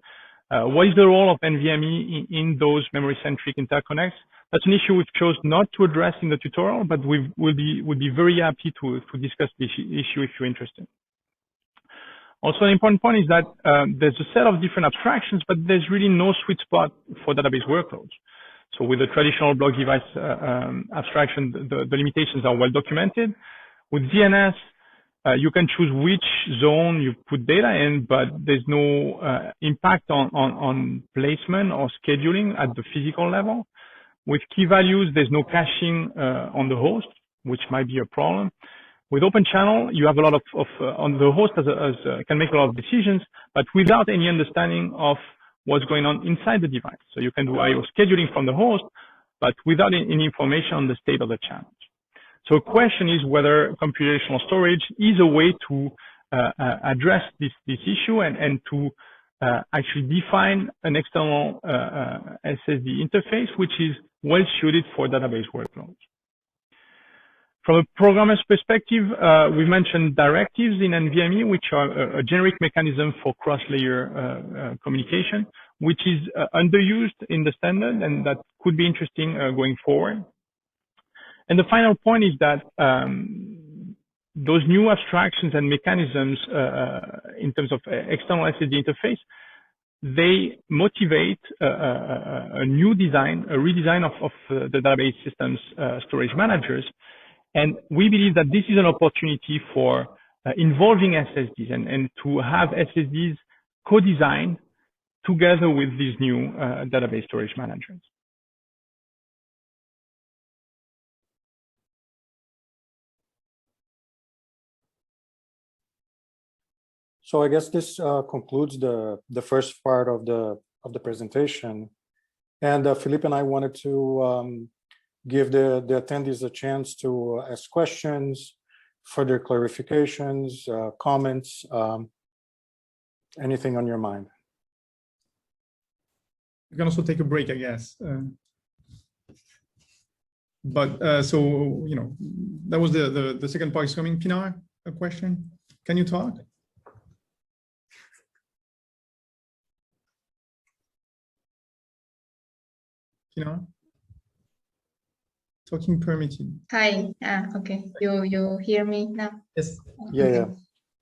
What is the role of NVMe in those memory-centric interconnects? That's an issue we've chosen not to address in the tutorial, but we'll be very happy to discuss this issue if you're interested. Also, an important point is that there's a set of different abstractions, but there's really no sweet spot for database workloads. So with the traditional block device abstraction, the limitations are well documented. With ZNS, you can choose which zone you put data in, but there's no impact on placement or scheduling at the physical level. With key values, there's no caching on the host, which might be a problem. With Open Channel, you have a lot of on the host can make a lot of decisions, but without any understanding of what's going on inside the device. So you can do I/O scheduling from the host, but without any information on the state of the channels. So the question is whether computational storage is a way to address this issue and to actually define an external SSD interface, which is well suited for database workloads. From a programmer's perspective, we mentioned directives in NVMe, which are a generic mechanism for cross-layer communication, which is underused in the standard, and that could be interesting going forward. And the final point is that those new abstractions and mechanisms in terms of external SSD interface they motivate a new design, a redesign of the database systems storage managers. And we believe that this is an opportunity for involving SSDs and to have SSDs co-designed together with these new database storage managers. So I guess this concludes the first part of the presentation. And Philippe and I wanted to give the attendees a chance to ask questions, further clarifications, comments, anything on your mind. You can also take a break, I guess. So, you know, that was the second part is coming. Pinar, a question? Can you talk? Pinar? Talking permitted. Hi. Okay. You hear me now? Yes. Yeah, okay. yeah.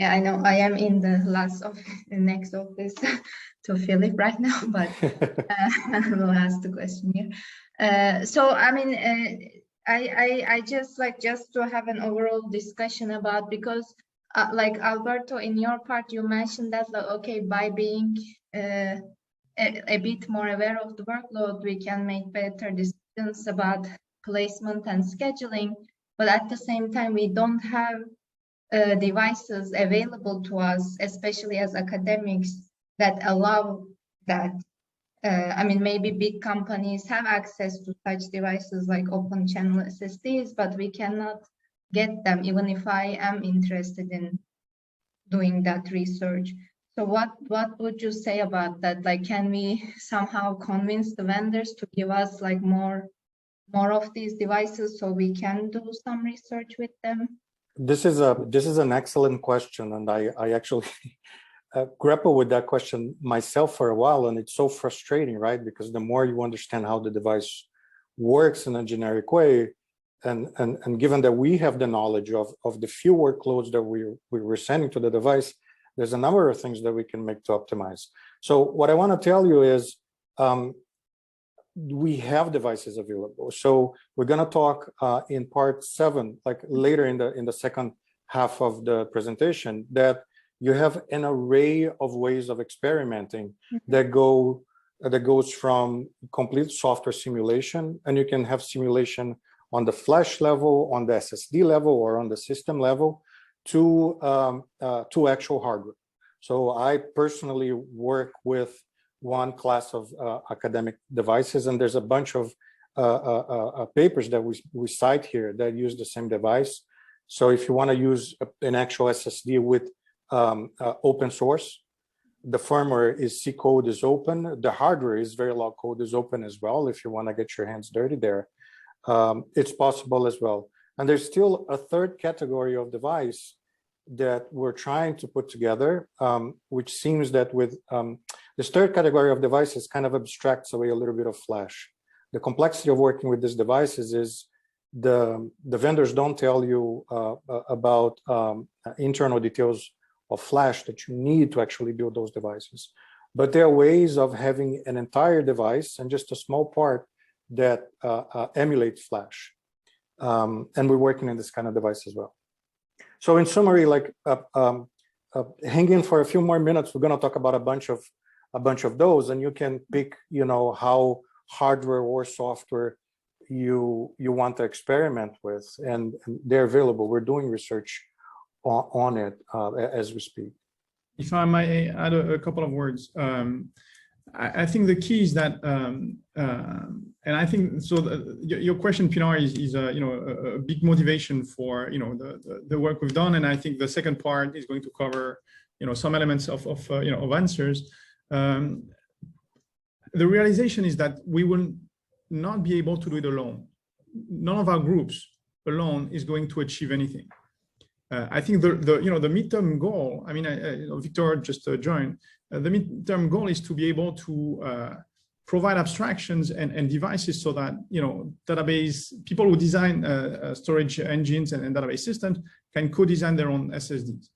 Yeah, I know I am in the next office to Philip right now, but we'll ask the question here. So I mean, I just to have an overall discussion about, because like Alberto, in your part you mentioned that okay, by being a bit more aware of the workload, we can make better decisions about placement and scheduling, but at the same time we don't have devices available to us, especially as academics, that allow that. I mean, maybe big companies have access to such devices like open channel SSDs, but we cannot get them even if I am interested in doing that research. So what would you say about that? Like, can we somehow convince the vendors to give us like more of these devices so we can do some research with them? This is an excellent question, and I actually grapple with that question myself for a while, and it's so frustrating, right? Because the more you understand how the device works in a generic way, and given that we have the knowledge of the few workloads that we were sending to the device, there's a number of things that we can make to optimize. So what I want to tell you is, we have devices available. So we're going to talk in part 7, like later in the second half of the presentation, that you have an array of ways of experimenting that goes from complete software simulation, and you can have simulation on the flash level, on the SSD level, or on the system level, to actual hardware. So I personally work with one class of academic devices, and there's a bunch of papers that we cite here that use the same device. So if you want to use an actual SSD with open source, the firmware is C code is open, the hardware is Verilog code is open as well. If you want to get your hands dirty there, it's possible as well. And there's still a third category of device that we're trying to put together, which seems that with this third category of devices kind of abstracts away a little bit of flash. The complexity of working with these devices is the vendors don't tell you about internal details of flash that you need to actually build those devices. But there are ways of having an entire device and just a small part that emulates flash. And we're working in this kind of device as well. So in summary, like hang in for a few more minutes. We're going to talk about a bunch of those, and you can pick, you know, how hardware or software you want to experiment with, and they're available. We're doing research on it as we speak. If I might add a couple of words, I think the key is that, and I think so. Your question, Pinar, is you know, a big motivation for, you know, the work we've done, and I think the second part is going to cover, you know, some elements of you know, of answers. The realization is that we will not be able to do it alone. None of our groups alone is going to achieve anything. I think you know, the midterm goal. I mean, you know, Victor just joined. The midterm goal is to be able to provide abstractions and devices so that, you know, database people who design storage engines and database systems can co-design their own SSDs.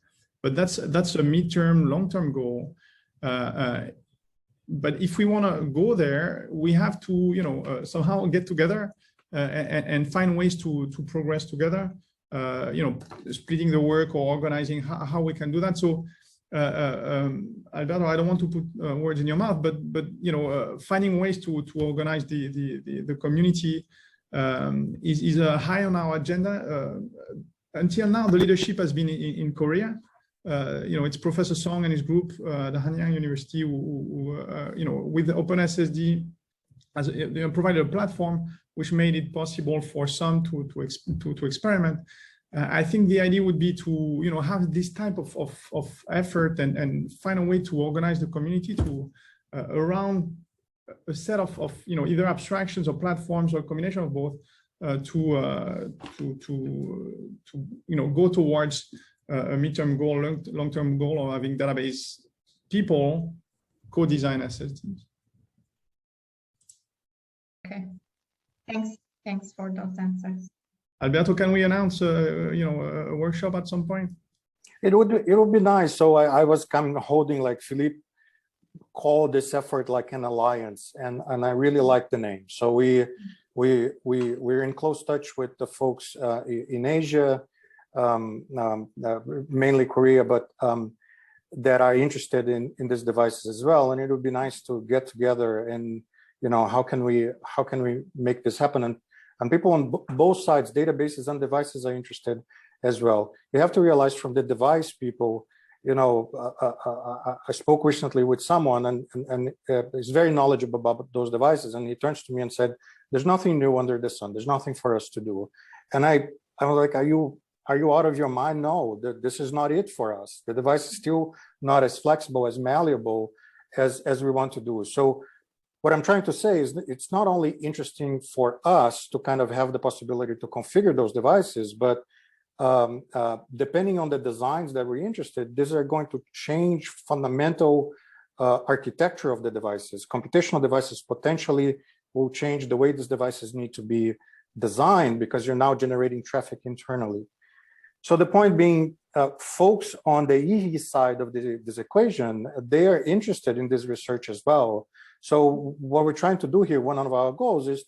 But that's a midterm, long-term goal. but if we want to go there, we have to, somehow get together and find ways to progress together. Splitting the work or organizing how we can do that. So, Alberto, I don't want to put words in your mouth, but finding ways to organize the community is high on our agenda. Until now, the leadership has been in Korea. It's Professor Song and his group, the Hanyang University, who with the OpenSSD, as provided a platform which made it possible for some to experiment. I think the idea would be to have this type of effort and find a way to organize the community to around a set of either abstractions or platforms or a combination of both to go towards a midterm goal, long-term goal of having database people co-design SSDs. Okay, thanks for those answers. Alberto, can we announce a workshop at some point? It would be nice. So I was kind of holding, like Philippe called this effort like an alliance, and I really like the name. So we're in close touch with the folks in Asia, mainly Korea, but that are interested in these devices as well. And it would be nice to get together and how can we make this happen? And people on both sides, databases and devices, are interested as well. You have to realize from the device people, I spoke recently with someone and is very knowledgeable about those devices. And he turns to me and said, there's nothing new under the sun. There's nothing for us to do. And I was like, are you out of your mind? No, this is not it for us. The device is still not as flexible, as malleable as we want to do. So what I'm trying to say is that it's not only interesting for us to kind of have the possibility to configure those devices, but depending on the designs that we're interested, these are going to change fundamental architecture of the devices. Computational devices potentially will change the way these devices need to be designed because you're now generating traffic internally. So the point being, folks on the EE side of this equation, they are interested in this research as well. So what we're trying to do here, one of our goals is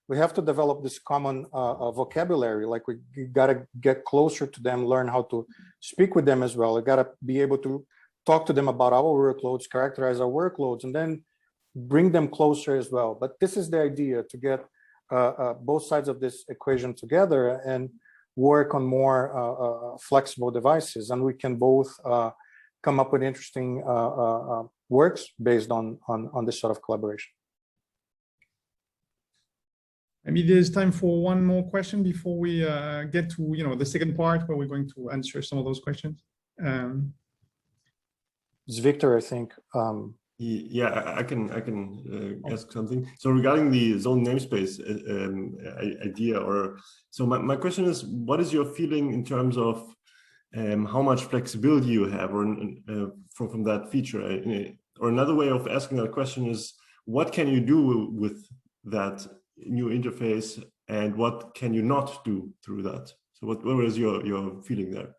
we have to develop this common vocabulary. Like we got to get closer to them, learn how to speak with them as well. We got to be able to talk to them about our workloads, characterize our workloads, and then bring them closer as well. But this is the idea, to get both sides of this equation together and work on more flexible devices. And we can both come up with interesting works based on this sort of collaboration. Maybe there's time for one more question before we get to the second part where we're going to answer some of those questions. It's Victor, I think. Yeah, I can ask something. So regarding the zone namespace idea, so my question is, what is your feeling in terms of how much flexibility you have, or from that feature? Or another way of asking that question is, what can you do with that new interface, and what can you not do through that? So what is your feeling there?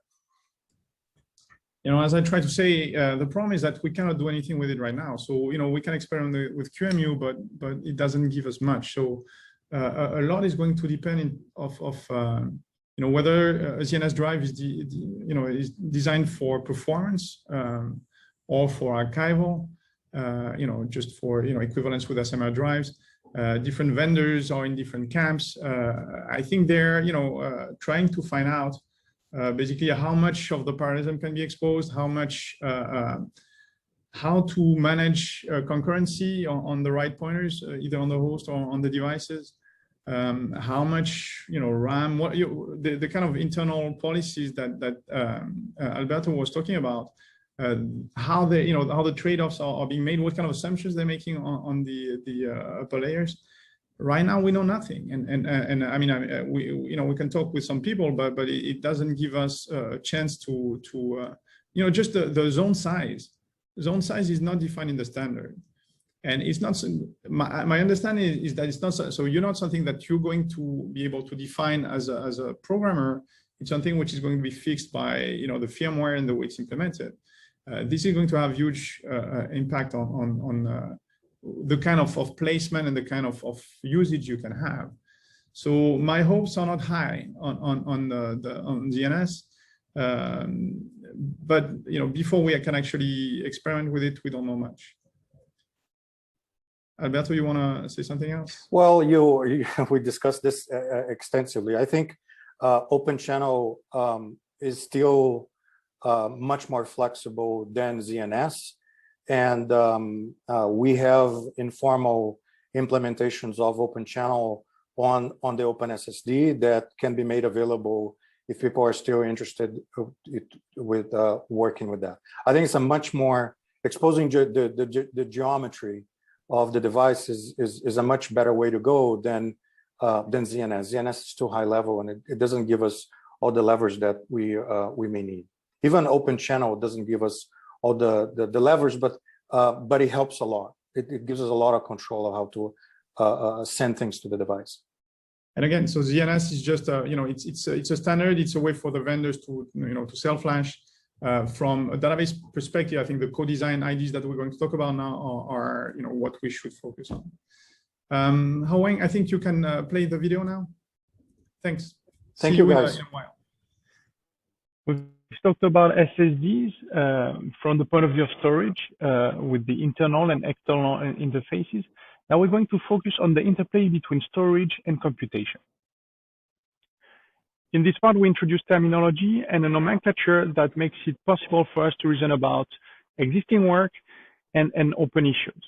As I try to say, the problem is that we cannot do anything with it right now. So we can experiment with QEMU, but it doesn't give us much. So a lot is going to depend of whether a ZNS drive is is designed for performance or for archival, just for equivalence with SMR drives. Different vendors are in different camps. I think they're trying to find out basically how much of the parallelism can be exposed, how to manage concurrency on the right pointers, either on the host or on the devices. How much RAM, the kind of internal policies that Alberto was talking about, how the trade-offs are being made, what kind of assumptions they're making on the upper layers. Right now we know nothing, and I mean we can talk with some people, but it doesn't give us a chance to just the zone size. Zone size is not defined in the standard. And it's not, my understanding is that it's not, so you're not something that you're going to be able to define as a programmer. It's something which is going to be fixed by, the firmware and the way it's implemented. this is going to have huge impact on the kind of placement and the kind of usage you can have. So my hopes are not high on DNS, but before we can actually experiment with it, we don't know much. Alberto, you want to say something else? Well, we discussed this extensively. I think Open Channel is still much more flexible than ZNS, and we have informal implementations of Open Channel on the Open SSD that can be made available if people are still interested with working with that. I think it's a much more exposing the geometry of the device is a much better way to go than ZNS. ZNS is too high level, and it doesn't give us all the levers that we may need. Even Open Channel doesn't give us all the levers, but it helps a lot. It gives us a lot of control of how to send things to the device. And again, so ZNS is just it's a standard. It's a way for the vendors to to sell flash. From a database perspective, I think the co-design ideas that we're going to talk about now are what we should focus on. Hao-Weng, I think you can play the video now. Thanks. Thank you, guys. In a while. We've talked about SSDs from the point of view of storage with the internal and external interfaces. Now we're going to focus on the interplay between storage and computation. In this part, we introduce terminology and a nomenclature that makes it possible for us to reason about existing work and open issues.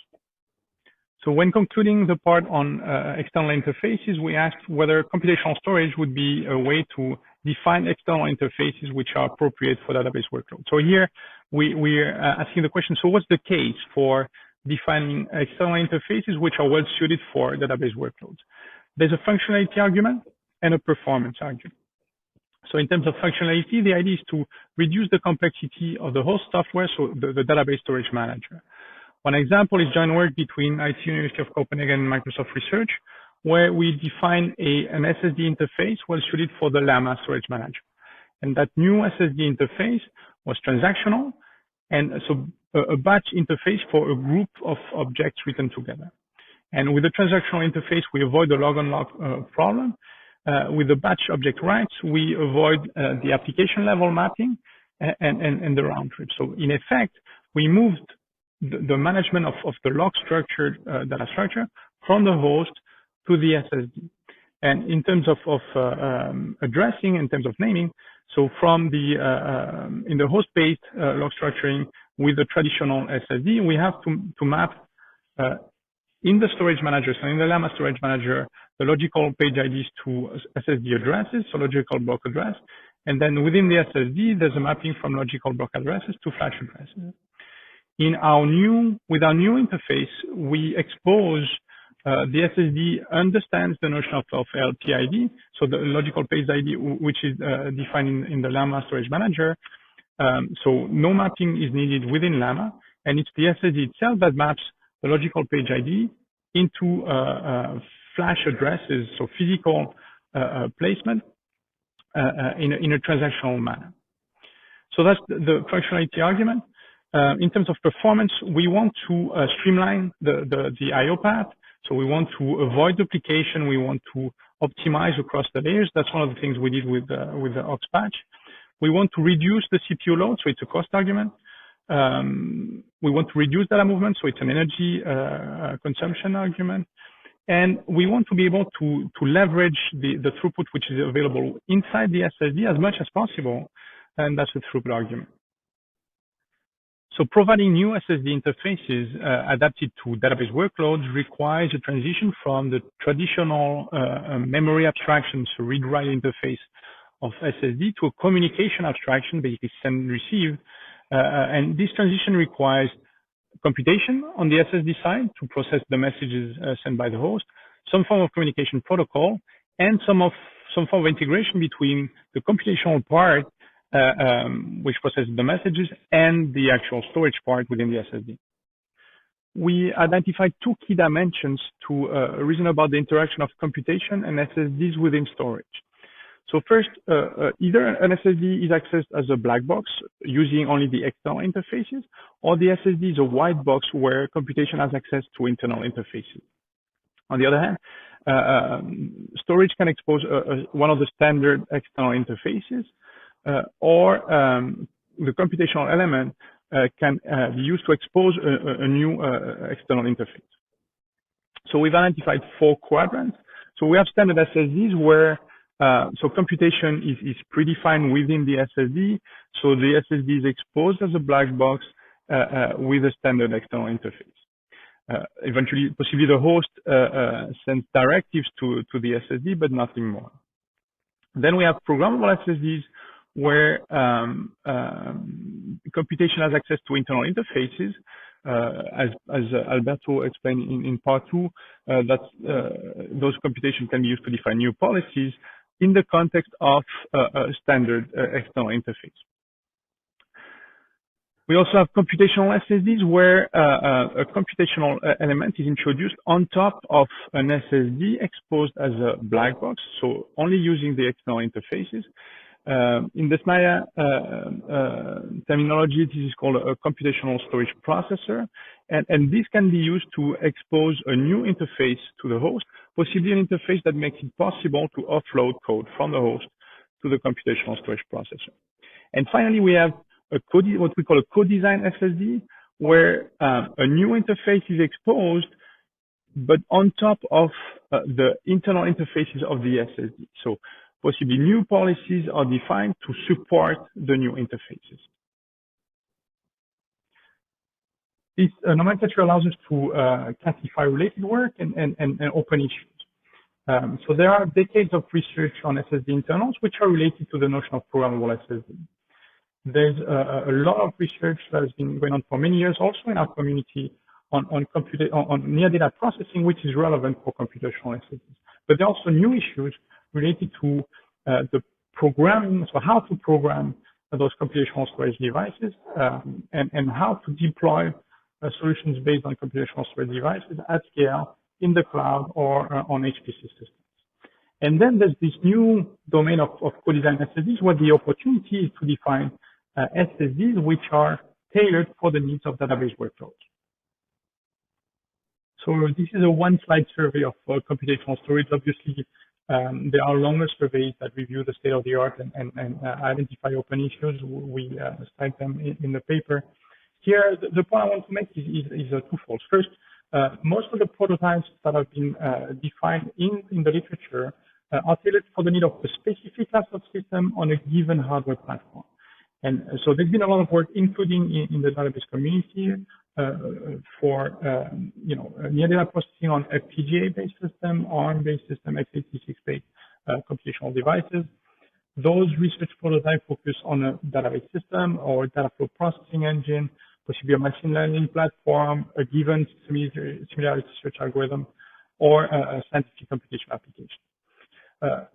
So when concluding the part on external interfaces, we asked whether computational storage would be a way to define external interfaces which are appropriate for database workload. So here we're asking the question, so what's the case for defining external interfaces which are well suited for database workloads? There's a functionality argument and a performance argument. So in terms of functionality, the idea is to reduce the complexity of the host software, so the database storage manager. One example is joint work between IT University of Copenhagen and Microsoft Research, where we define an SSD interface well suited for the Llama storage manager. And that new SSD interface was transactional, and so a batch interface for a group of objects written together. And with the transactional interface, we avoid the log-on-log problem. With the batch object writes, we avoid the application level mapping and the round trip. So in effect, we moved the management of the log structured data structure from the host to the SSD. And in terms of addressing, in terms of naming, so from the in the host-based log structuring with the traditional SSD, we have to map in the storage manager, so in the Llama storage manager, the logical page IDs to SSD addresses, so logical block address. And then within the SSD, there's a mapping from logical block addresses to flash addresses. With our new interface, we expose the SSD understands the notion of LPID, so the logical page ID, which is defined in the Llama storage manager. So no mapping is needed within Llama, and it's the SSD itself that maps the logical page ID into flash addresses, so physical placement in a transactional manner. So that's the functionality argument. In terms of performance, we want to streamline the I/O path. So we want to avoid duplication. We want to optimize across the layers. That's one of the things we did with the Ox patch. We want to reduce the CPU load, so it's a cost argument. We want to reduce data movement, so it's an energy consumption argument. And we want to be able to leverage the throughput which is available inside the SSD as much as possible, and that's the throughput argument. So providing new SSD interfaces adapted to database workloads requires a transition from the traditional memory abstraction, so read-write interface of SSD, to a communication abstraction, basically send and receive. And this transition requires computation on the SSD side to process the messages sent by the host, some form of communication protocol, and some form of integration between the computational part, which processes the messages, and the actual storage part within the SSD. We identified two key dimensions to reason about the interaction of computation and SSDs within storage. So first, either an SSD is accessed as a black box using only the external interfaces, or the SSD is a white box where computation has access to internal interfaces. On the other hand, storage can expose one of the standard external interfaces, or the computational element can be used to expose a new external interface. So we've identified 4 quadrants. So we have standard SSDs where so computation is predefined within the SSD. So the SSD is exposed as a black box with a standard external interface. Eventually, possibly the host sends directives to the SSD, but nothing more. Then we have programmable SSDs where computation has access to internal interfaces. As Alberto explained in part 2, those computations can be used to define new policies in the context of a standard external interface. We also have computational SSDs where a computational element is introduced on top of an SSD exposed as a black box, so only using the external interfaces. In the SNIA terminology, this is called a computational storage processor, and this can be used to expose a new interface to the host, possibly an interface that makes it possible to offload code from the host to the computational storage processor. And finally, we have what we call a co-design SSD, where a new interface is exposed, but on top of the internal interfaces of the SSD. So possibly new policies are defined to support the new interfaces. This nomenclature allows us to classify related work and open issues. So there are decades of research on SSD internals, which are related to the notion of programmable SSD. There's a lot of research that has been going on for many years also in our community on near data processing, which is relevant for computational SSDs. But there are also new issues related to the programming, so how to program those computational storage devices and how to deploy solutions based on computational storage devices at scale in the cloud or on HPC systems. And then there's this new domain of co-design SSDs where the opportunity is to define SSDs which are tailored for the needs of database workloads. So this is a one-slide survey of computational storage. Obviously, there are longer surveys that review the state of the art and identify open issues. We cite them in the paper. Here, the point I want to make is twofold. First, most of the prototypes that have been defined in the literature are tailored for the need of a specific class of system on a given hardware platform. And so there's been a lot of work, including in the database community, for near data processing on FPGA-based system, ARM-based system, x86-based computational devices. Those research prototypes focus on a database system or data flow processing engine, possibly a machine learning platform, a given similarity search algorithm, or a scientific computation application.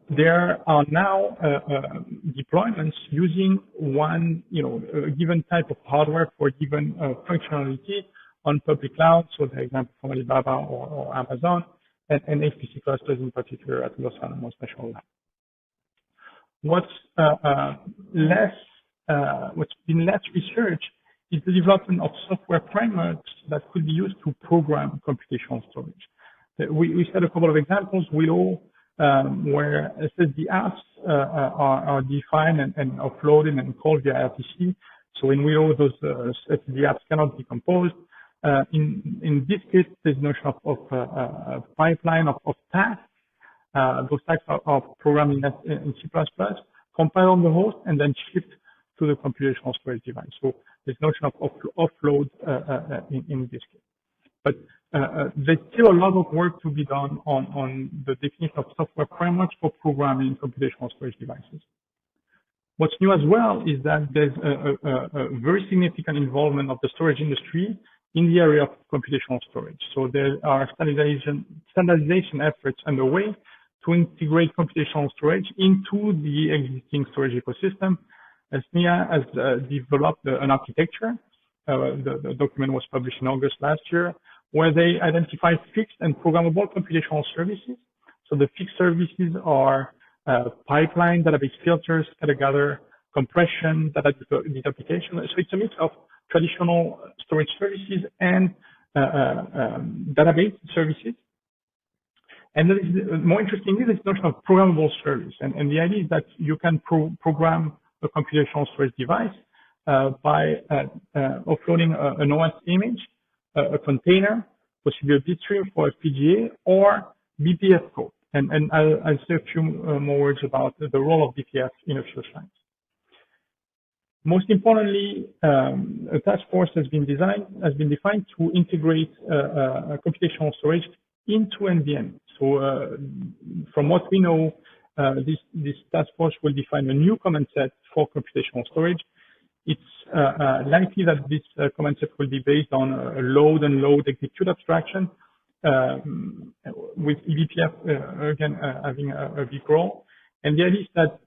There are now deployments using one, a given type of hardware for a given functionality on public cloud. So, the example from Alibaba or Amazon, and HPC clusters in particular at Los Alamos National Lab. What's been less researched is the development of software frameworks that could be used to program computational storage. We said a couple of examples. Willow, where SSD apps are defined and offloaded and called via RPC. So in Willow, those SSD apps cannot be composed. In this case, there's notion of a pipeline of tasks. Those tasks are programmed in C++, compiled on the host, and then shipped to the computational storage device. So there's notion of offload in this case. But there's still a lot of work to be done on the definition of software frameworks for programming computational storage devices. What's new as well is that there's a very significant involvement of the storage industry in the area of computational storage. So there are standardization efforts underway to integrate computational storage into the existing storage ecosystem. SNIA has developed an architecture. The document was published in August last year, where they identify fixed and programmable computational services. So the fixed services are pipeline, database filters, data compression, data deduplication. So it's a mix of traditional storage services and database services. And more interestingly, this notion of programmable service. And the idea is that you can program a computational storage device by offloading an OS image, a container, possibly a bitstream for FPGA, or BPF code. And I'll say a few more words about the role of BPF in a few slides. Most importantly, a task force has been defined to integrate computational storage into NVMe. So from what we know, this task force will define a new command set for computational storage. It's likely that this command set will be based on a load and load execute abstraction, with eBPF again having a big role. And the idea is that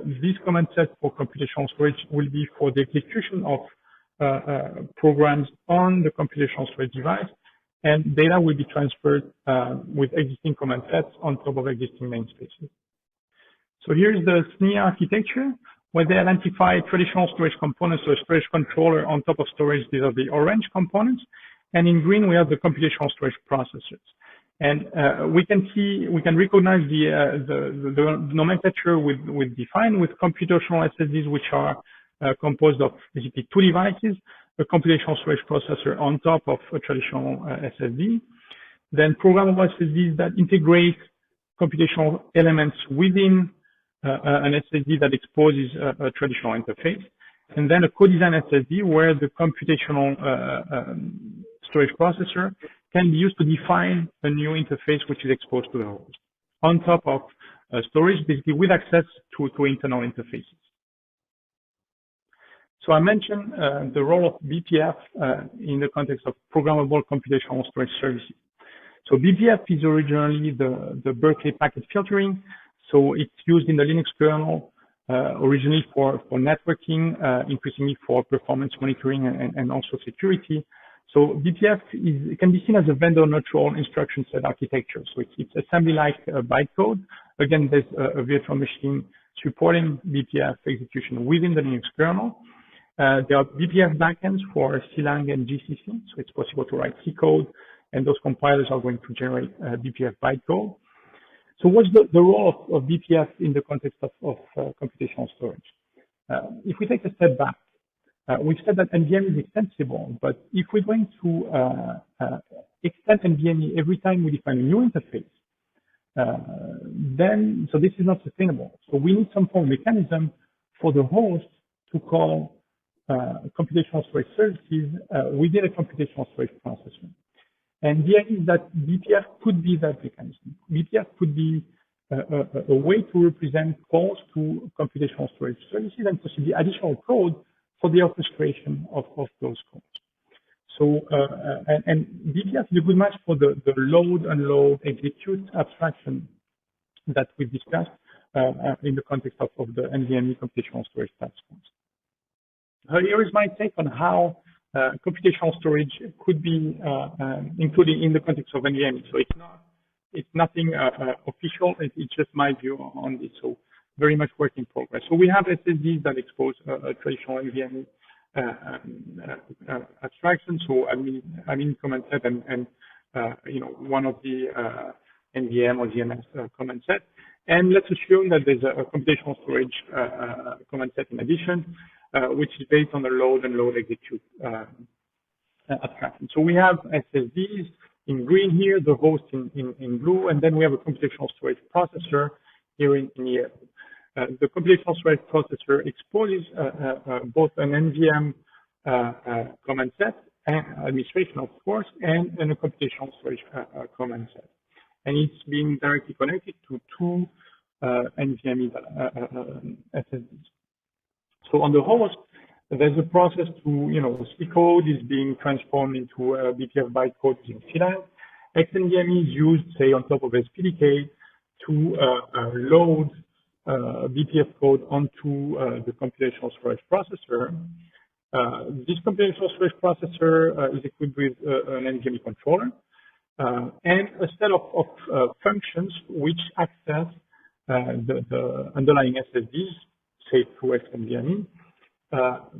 this command set for computational storage will be for the execution of programs on the computational storage device, and data will be transferred with existing command sets on top of existing namespaces. So here's the SNE architecture, where they identify traditional storage components, so a storage controller on top of storage. These are the orange components. And in green, we have the computational storage processors. And we can recognize the nomenclature with defined with computational SSDs, which are composed of basically two devices, a computational storage processor on top of a traditional SSD, then programmable SSDs that integrate computational elements within an SSD that exposes a traditional interface, and then a co-designed SSD where the computational storage processor can be used to define a new interface which is exposed to the host, on top of storage, basically with access to internal interfaces. So I mentioned the role of BPF in the context of programmable computational storage services. So BPF is originally the Berkeley packet filtering. So it's used in the Linux kernel originally for networking, increasingly for performance monitoring and also security. So BPF can be seen as a vendor-neutral instruction set architecture. So it's assembly-like bytecode. Again, there's a virtual machine supporting BPF execution within the Linux kernel. There are BPF backends for CLang and GCC, so it's possible to write C code, and those compilers are going to generate BPF bytecode. So what's the role of BPF in the context of computational storage? If we take a step back, we've said that NVMe is extensible, but if we're going to extend NVMe every time we define a new interface, so this is not sustainable. So we need some form of mechanism for the host to call computational storage services within a computational storage processor. And the idea is that BPF could be that mechanism. BPF could be a way to represent calls to computational storage services and possibly additional code for the orchestration of those calls. So, and BPF is a good match for the load, unload, execute abstraction that we discussed in the context of the NVMe computational storage task force. Here is my take on how computational storage could be included in the context of NVMe. So it's nothing official. It's just my view on this. So very much work in progress. So we have SSDs that expose a traditional NVMe abstraction. So admin command set and one of the NVM or DNS command set. And let's assume that there's a computational storage command set in addition, which is based on the load and load execute abstraction. So we have SSDs in green here, the host in blue, and then we have a computational storage processor here in yellow. The computational storage processor exposes both an NVM command set and administration, of course, and a computational storage command set. And it's being directly connected to two NVMe SSDs. So on the host, there's a process to, C code is being transformed into BPF bytecode using CLang. XNVMe is used, say, on top of SPDK to load BPF code onto the computational storage processor. This computational storage processor is equipped with an NVMe controller and a set of functions which access the underlying SSDs, say through XNVMe.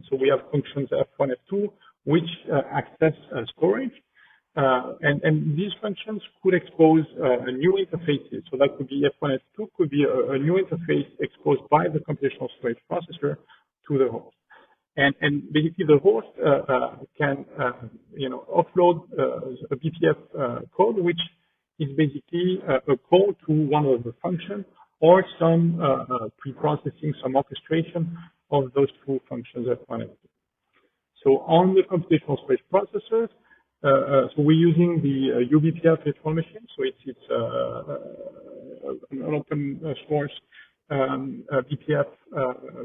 So we have functions F1, F2, which access storage. And these functions could expose new interfaces. So that could be F1, F2, could be a new interface exposed by the computational storage processor to the host. And basically the host can offload a BPF code, which is basically a call to one of the functions or some pre-processing, some orchestration of those two functions F1 and F2. So on the computational storage processors, so we're using the UBPF virtual machine. So it's an open source BPF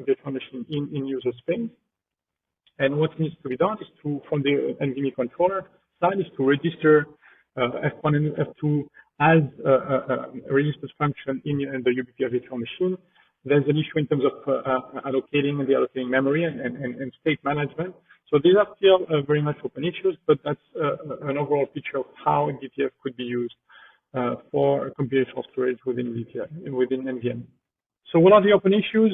virtual machine in user space. And what needs to be done is from the NVMe controller side, is to register F1 and F2 as a registered function in the UBPF virtual machine. There's an issue in terms of allocating and deallocating memory and state management. So these are still very much open issues, but that's an overall picture of how BPF could be used for computational storage within NVMe. So what are the open issues?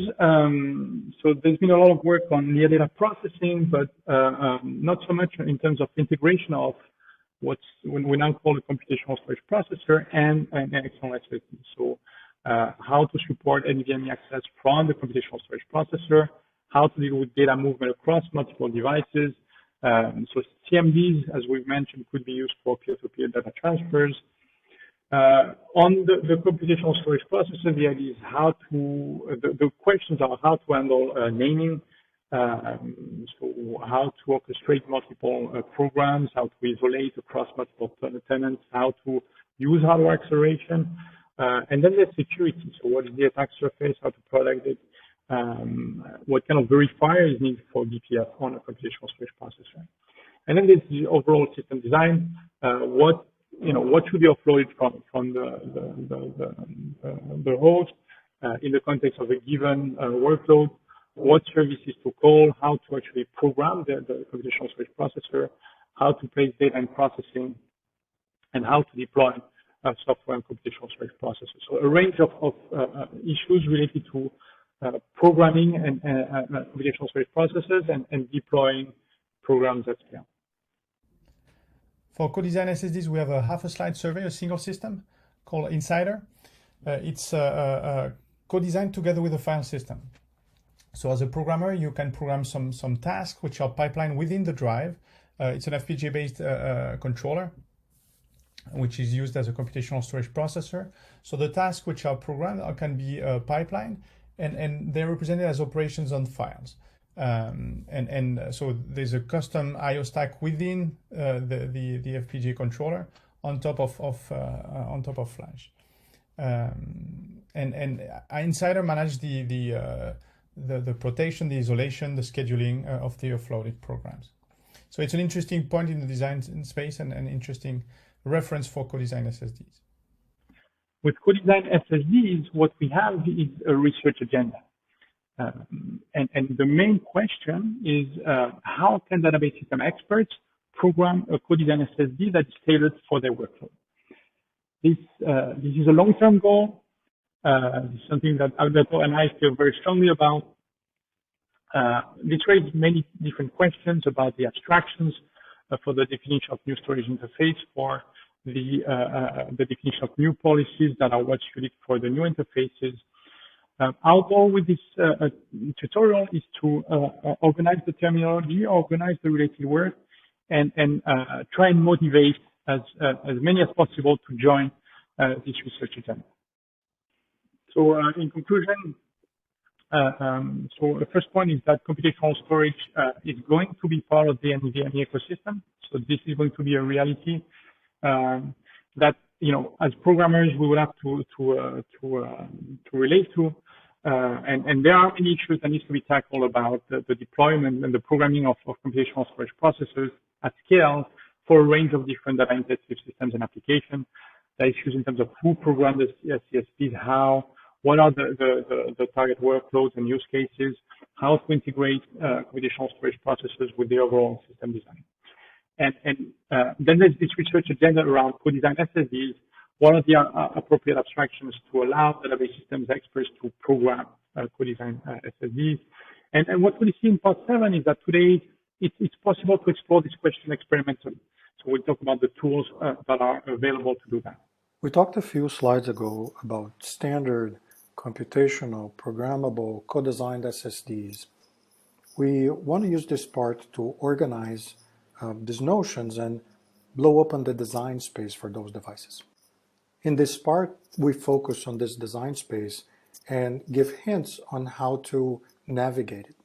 So there's been a lot of work on near data processing, but not so much in terms of integration of what we now call a computational storage processor and an external SSD. So how to support NVMe access from the computational storage processor, how to deal with data movement across multiple devices. So CMDs, as we've mentioned, could be used for peer-to-peer data transfers. On the computational storage processor, the idea is the questions are how to handle naming, so how to orchestrate multiple programs, how to isolate across multiple tenants, how to use hardware acceleration, and then there's security. So what is the attack surface, how to protect it, what kind of verifier is needed for BPF on a computational storage processor. And then there's the overall system design, what should be offloaded from the host in the context of a given workload, what services to call, how to actually program the computational storage processor, how to place data in processing, and how to deploy software and computational storage processors. So a range of issues related to programming and computational storage processors and deploying programs at scale. For co-design SSDs, we have a half a slide survey, a single system called Insider. It's co-designed together with a file system. So as a programmer, you can program some tasks which are pipelined within the drive. It's an FPGA-based controller, which is used as a computational storage processor. So the tasks which are programmed can be pipelined, and they're represented as operations on files. So there's a custom I/O stack within the FPGA controller on top of Flash, and Insider manage the protection, the isolation, the scheduling of the offloaded programs. So it's an interesting point in the design space and an interesting reference for co-design SSDs. With co-design SSDs, what we have is a research agenda. And the main question is how can database system experts program a co-design SSD that is tailored for their workload? This is a long-term goal. This is something that Alberto and I feel very strongly about. This raises many different questions about the abstractions for the definition of new storage interface, for the definition of new policies that are what's suited for the new interfaces. Our goal with this tutorial is to organize the terminology, organize the related work, and try and motivate as many as possible to join this research agenda. So in conclusion, so the first point is that computational storage is going to be part of the NVMe ecosystem. So this is going to be a reality that, as programmers, we will have to relate to. And there are many issues that need to be tackled about the deployment and the programming of computational storage processors at scale for a range of different data-intensive systems and applications. There are issues in terms of who programs the CSPs, how, what are the target workloads and use cases, how to integrate computational storage processors with the overall system design. And then there's this research agenda around co-design SSDs, One of the appropriate abstractions to allow database systems experts to program co-design SSDs. And what we see in part 7 is that today it's possible to explore this question experimentally. So we'll talk about the tools that are available to do that. We talked a few slides ago about standard, computational, programmable, co-designed SSDs. We want to use this part to organize these notions and blow open the design space for those devices. In this part, we focus on this design space and give hints on how to navigate it.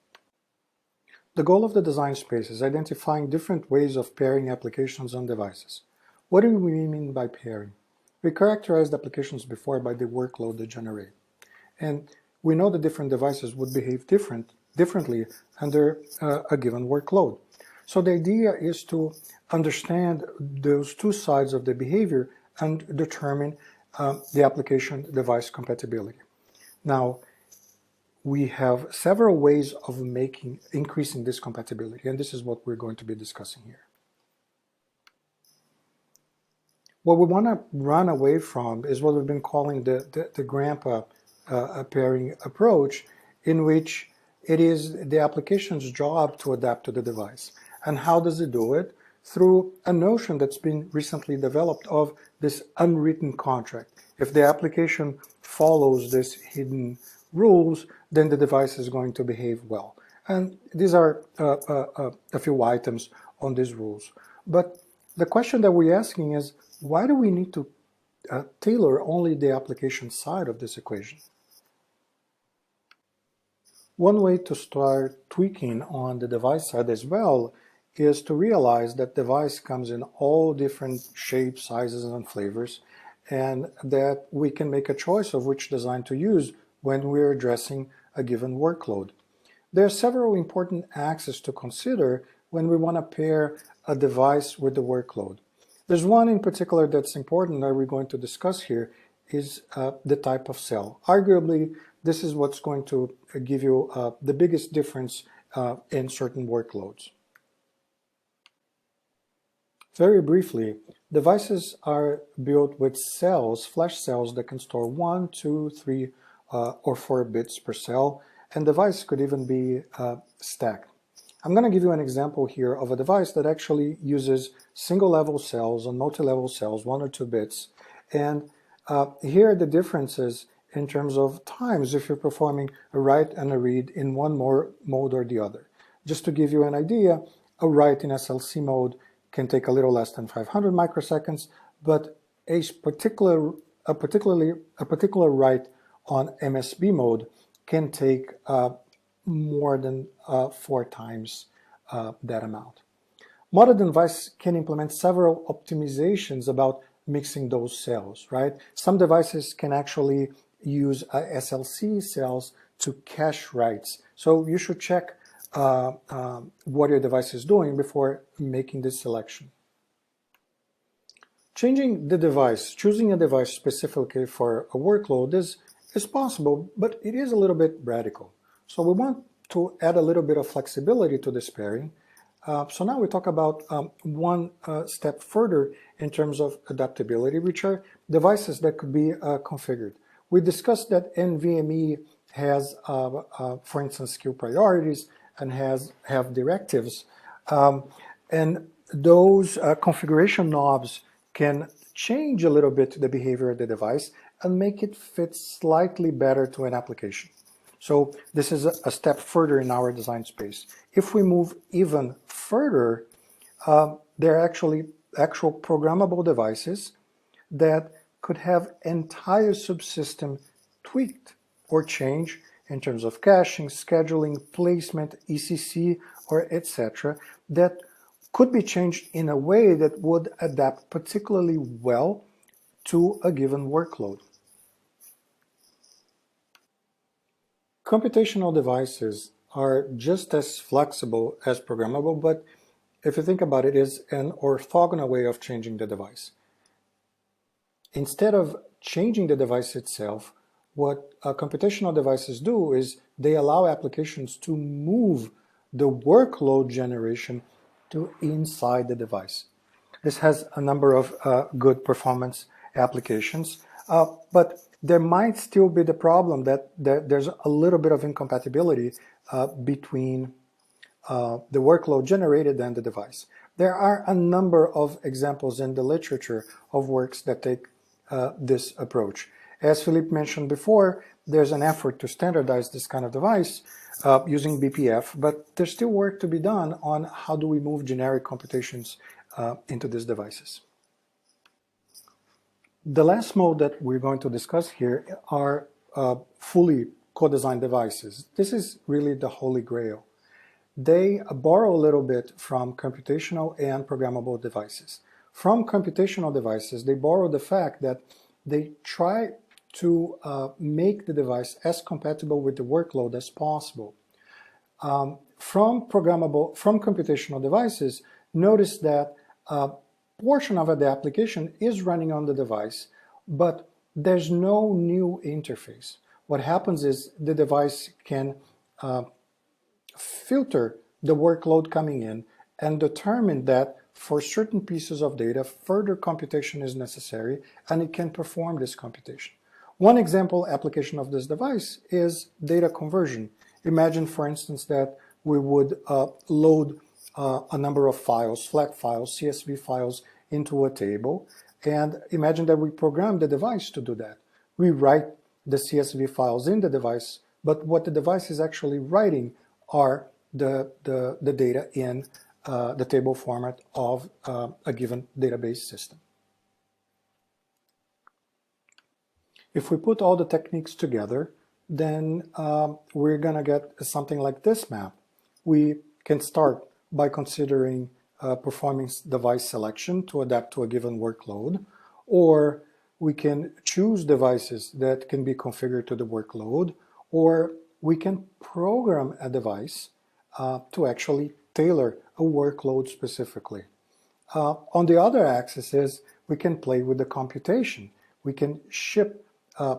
The goal of the design space is identifying different ways of pairing applications on devices. What do we mean by pairing? We characterized applications before by the workload they generate. And we know that different devices would behave differently under a given workload. So the idea is to understand those two sides of the behavior and determine the application device compatibility. Now, we have several ways of increasing this compatibility, and this is what we're going to be discussing here. What we want to run away from is what we've been calling the grandpa pairing approach, in which it is the application's job to adapt to the device. And how does it do it? Through a notion that's been recently developed of this unwritten contract. If the application follows these hidden rules, then the device is going to behave well. And these are a few items on these rules. But the question that we're asking is, why do we need to tailor only the application side of this equation? One way to start tweaking on the device side as well is to realize that device comes in all different shapes, sizes, and flavors, and that we can make a choice of which design to use when we're addressing a given workload. There are several important axes to consider when we want to pair a device with the workload. There's one in particular that's important that we're going to discuss here is the type of cell. Arguably, this is what's going to give you the biggest difference in certain workloads. Very briefly, devices are built with cells, flash cells that can store 1, 2, 3, or 4 bits per cell, and device could even be stacked. I'm going to give you an example here of a device that actually uses single-level cells and multi-level cells, 1 or 2 bits. And here are the differences in terms of times if you're performing a write and a read in one mode or the other. Just to give you an idea, a write in SLC mode can take a little less than 500 microseconds, but a particular write on MSB mode can take more than 4 times that amount. Modern devices can implement several optimizations about mixing those cells, right? Some devices can actually use SLC cells to cache writes. So you should check what your device is doing before making this selection. Changing the device, choosing a device specifically for a workload is possible, but it is a little bit radical. So we want to add a little bit of flexibility to this pairing. So now we talk about one step further in terms of adaptability, which are devices that could be configured. We discussed that NVMe has, for instance, queue priorities and have directives. And those configuration knobs can change a little bit the behavior of the device and make it fit slightly better to an application. So this is a step further in our design space. If we move even further, there are actually actual programmable devices that could have entire subsystem tweaked or changed in terms of caching, scheduling, placement, ECC, or etc. that could be changed in a way that would adapt particularly well to a given workload. Computational devices are just as flexible as programmable, but if you think about it, is an orthogonal way of changing the device. Instead of changing the device itself, what computational devices do is they allow applications to move the workload generation to inside the device. This has a number of good performance applications, but there might still be the problem that there's a little bit of incompatibility between the workload generated and the device. There are a number of examples in the literature of works that take this approach. As Philippe mentioned before, there's an effort to standardize this kind of device using BPF, but there's still work to be done on how do we move generic computations into these devices. The last mode that we're going to discuss here are fully co-designed devices. This is really the holy grail. They borrow a little bit from computational and programmable devices. From computational devices, they borrow the fact that they try to make the device as compatible with the workload as possible. From computational devices, notice that a portion of the application is running on the device, but there's no new interface. What happens is the device can filter the workload coming in and determine that for certain pieces of data, further computation is necessary, and it can perform this computation. One example application of this device is data conversion. Imagine, for instance, that we would load a number of files, flat files, CSV files, into a table, and imagine that we program the device to do that. We write the CSV files in the device, but what the device is actually writing are the data in the table format of a given database system. If we put all the techniques together, then we're going to get something like this map. We can start by considering performing device selection to adapt to a given workload, or we can choose devices that can be configured to the workload, or we can program a device to actually tailor a workload specifically. On the other axis is we can play with the computation. We can ship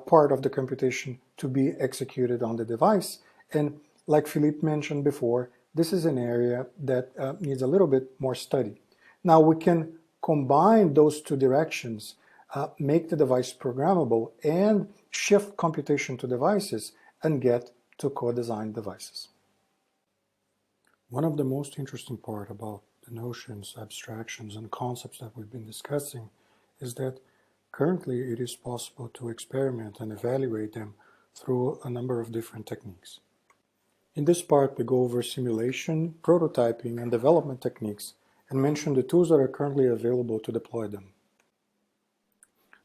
part of the computation to be executed on the device. And like Philippe mentioned before, this is an area that needs a little bit more study. Now we can combine those two directions, make the device programmable, and shift computation to devices and get to co-designed devices. One of the most interesting part about the notions, abstractions, and concepts that we've been discussing is that currently it is possible to experiment and evaluate them through a number of different techniques. In this part, we go over simulation, prototyping, and development techniques, and mention the tools that are currently available to deploy them.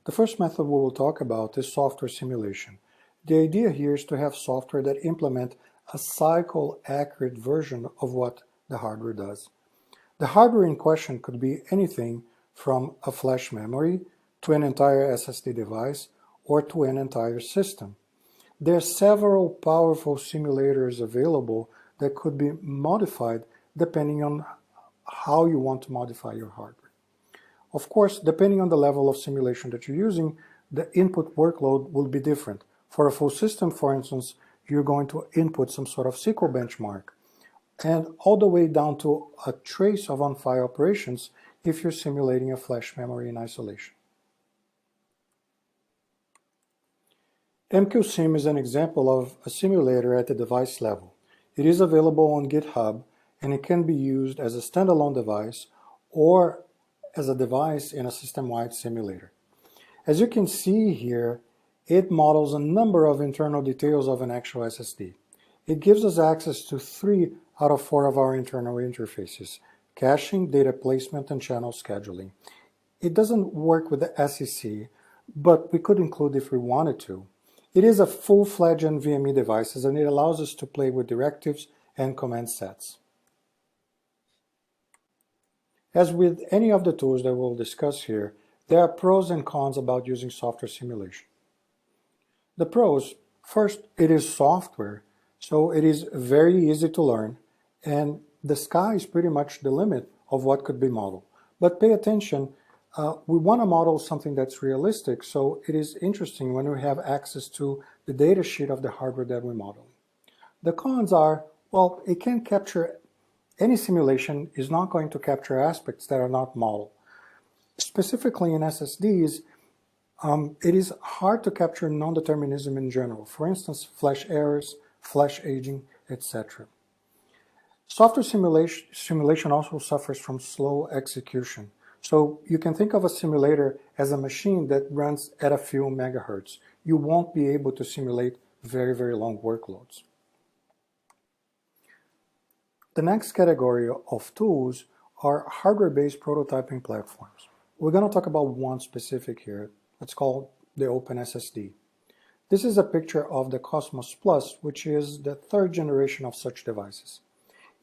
The first method we will talk about is software simulation. The idea here is to have software that implement a cycle-accurate version of what the hardware does. The hardware in question could be anything from a flash memory to an entire SSD device or to an entire system. There are several powerful simulators available that could be modified depending on how you want to modify your hardware. Of course, depending on the level of simulation that you're using, the input workload will be different. For a full system, for instance, you're going to input some sort of SQL benchmark, and all the way down to a trace of on-file operations if you're simulating a flash memory in isolation. MQSim is an example of a simulator at the device level. It is available on GitHub, and it can be used as a standalone device or as a device in a system-wide simulator. As you can see here, it models a number of internal details of an actual SSD. It gives us access to 3 out of 4 of our internal interfaces: caching, data placement, and channel scheduling. It doesn't work with the SEC, but we could include if we wanted to. It is a full-fledged NVMe device, and it allows us to play with directives and command sets. As with any of the tools that we'll discuss here, there are pros and cons about using software simulation. The pros: first, it is software, so it is very easy to learn, and the sky is pretty much the limit of what could be modeled. But pay attention, we want to model something that's realistic, so it is interesting when we have access to the data sheet of the hardware that we model. The cons are, well, it can't capture, any simulation is not going to capture aspects that are not modeled. Specifically in SSDs, It is hard to capture non-determinism in general. For instance, flash errors, flash aging, etc. Software simulation also suffers from slow execution. So you can think of a simulator as a machine that runs at a few megahertz. You won't be able to simulate very, very long workloads. The next category of tools are hardware-based prototyping platforms. We're going to talk about one specific here. It's called the Open SSD. This is a picture of the Cosmos Plus, which is the third generation of such devices.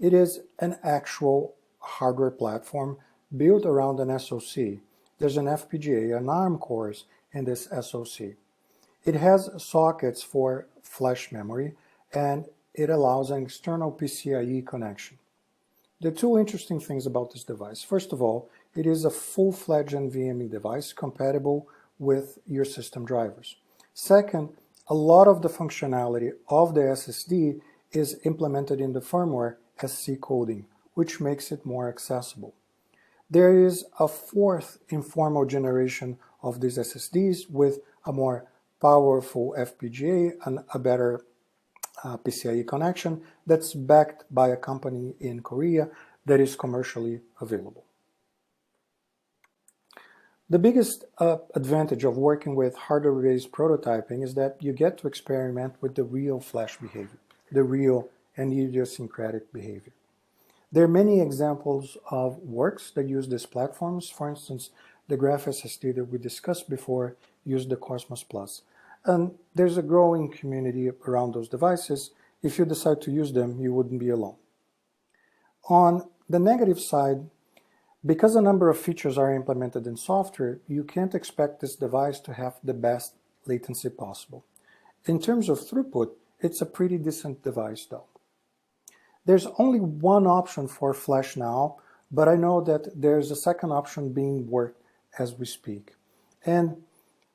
It is an actual hardware platform built around an SoC. There's an FPGA, an ARM cores in this SoC. It has sockets for flash memory, and it allows an external PCIe connection. The two interesting things about this device: first of all, it is a full-fledged NVMe device compatible with your system drivers. Second, a lot of the functionality of the SSD is implemented in the firmware as C coding, which makes it more accessible. There is a fourth informal generation of these SSDs with a more powerful FPGA and a better PCIe connection that's backed by a company in Korea that is commercially available. The biggest advantage of working with hardware-based prototyping is that you get to experiment with the real flash behavior, the real and idiosyncratic behavior. There are many examples of works that use these platforms. For instance, the Graph SSD that we discussed before used the Cosmos Plus. And there's a growing community around those devices. If you decide to use them, you wouldn't be alone. On the negative side, because a number of features are implemented in software, you can't expect this device to have the best latency possible. In terms of throughput, it's a pretty decent device though. There's only one option for flash now, but I know that there's a second option being worked as we speak. And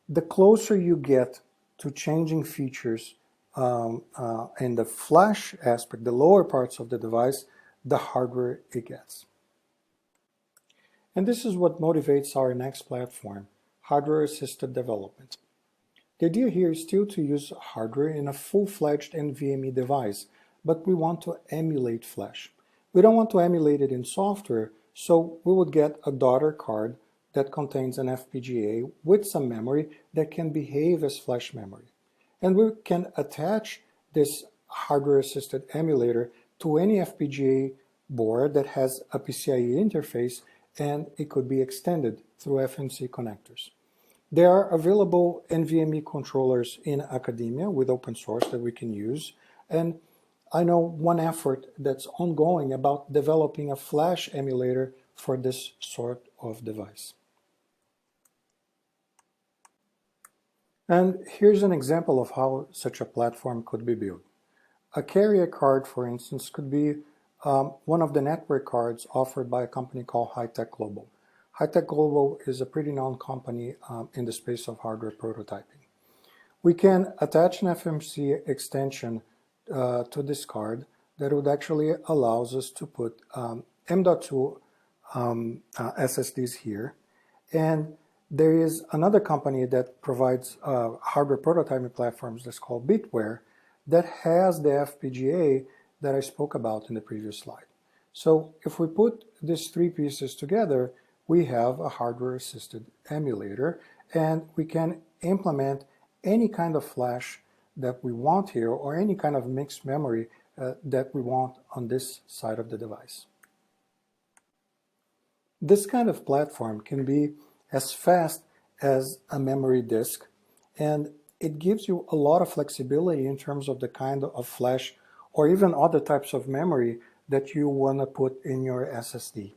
the closer you get to changing features in the flash aspect, the lower parts of the device, the harder it gets. And this is what motivates our next platform, hardware-assisted development. The idea here is still to use hardware in a full-fledged NVMe device, but we want to emulate flash. We don't want to emulate it in software, so we would get a daughter card that contains an FPGA with some memory that can behave as flash memory. And we can attach this hardware-assisted emulator to any FPGA board that has a PCIe interface, and it could be extended through FMC connectors. There are available NVMe controllers in academia with open source that we can use, and I know one effort that's ongoing about developing a flash emulator for this sort of device. And here's an example of how such a platform could be built. A carrier card, for instance, could be one of the network cards offered by a company called High-Tech Global. High-Tech Global is a pretty known company in the space of hardware prototyping. We can attach an FMC extension to this card that would actually allows us to put M.2 SSDs here. And there is another company that provides hardware prototyping platforms that's called Bitware that has the FPGA that I spoke about in the previous slide. So if we put these three pieces together, we have a hardware-assisted emulator, and we can implement any kind of flash that we want here, or any kind of mixed memory that we want on this side of the device. This kind of platform can be as fast as a memory disk, and it gives you a lot of flexibility in terms of the kind of flash or even other types of memory that you want to put in your SSD.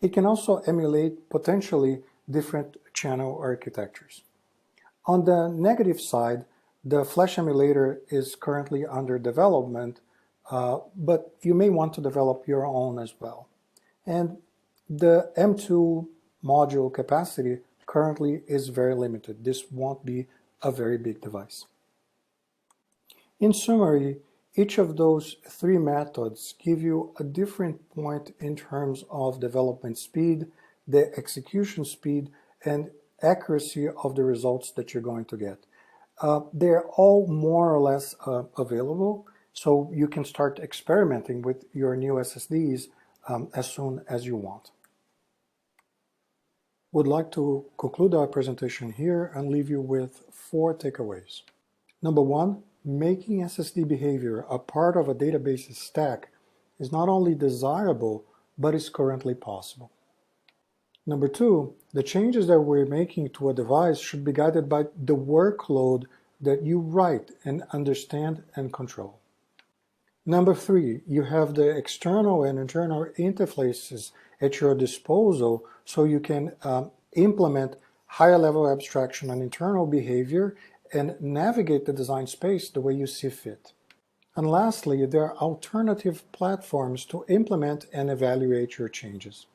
It can also emulate potentially different channel architectures. On the negative side, the flash emulator is currently under development, but you may want to develop your own as well. And the M.2 module capacity currently is very limited. This won't be a very big device. In summary, each of those three methods give you a different point in terms of development speed, the execution speed, and accuracy of the results that you're going to get. They're all more or less available, so you can start experimenting with your new SSDs as soon as you want. Would like to conclude our presentation here and leave you with 4 takeaways. Number 1, making SSD behavior a part of a database's stack is not only desirable, but is currently possible. Number 2, the changes that we're making to a device should be guided by the workload that you write and understand and control. Number 3, you have the external and internal interfaces at your disposal so you can implement higher level abstraction and internal behavior and navigate the design space the way you see fit. And lastly, there are alternative platforms to implement and evaluate your changes.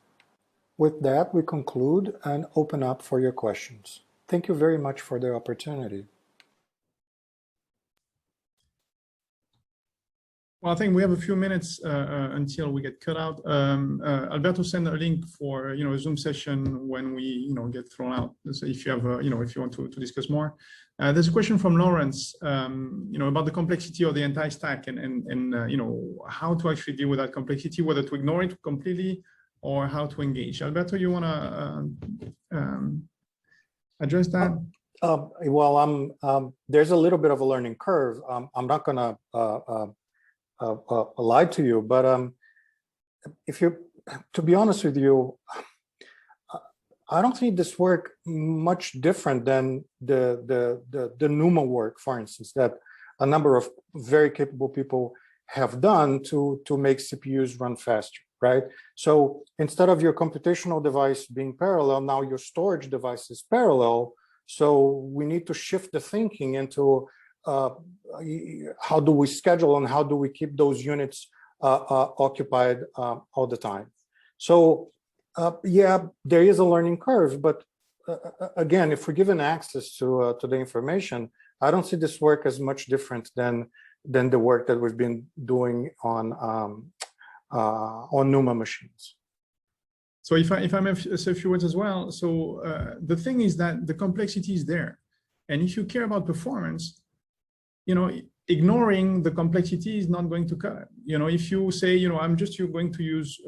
With that, we conclude and open up for your questions. Thank you very much for the opportunity. Well, I think we have a few minutes until we get cut out. Alberto sent a link for a Zoom session when we get thrown out. So if you have if you want to discuss more, there's a question from Lawrence about the complexity of the entire stack and how to actually deal with that complexity, whether to ignore it completely or how to engage. Alberto, you want to address that? Well, there's a little bit of a learning curve. I'm not going to lie to you, but to be honest with you, I don't think this work much different than the NUMA work, for instance, that a number of very capable people have done to make CPUs run faster, right? So instead of your computational device being parallel, now your storage device is parallel. So we need to shift the thinking into how do we schedule and how do we keep those units occupied all the time. So yeah, there is a learning curve, but again, if we're given access to the information, I don't see this work as much different than the work that we've been doing on NUMA machines. So if I may say a few words as well. So the thing is that the complexity is there, and if you care about performance, ignoring the complexity is not going to cut it. If you say, I'm just going to use,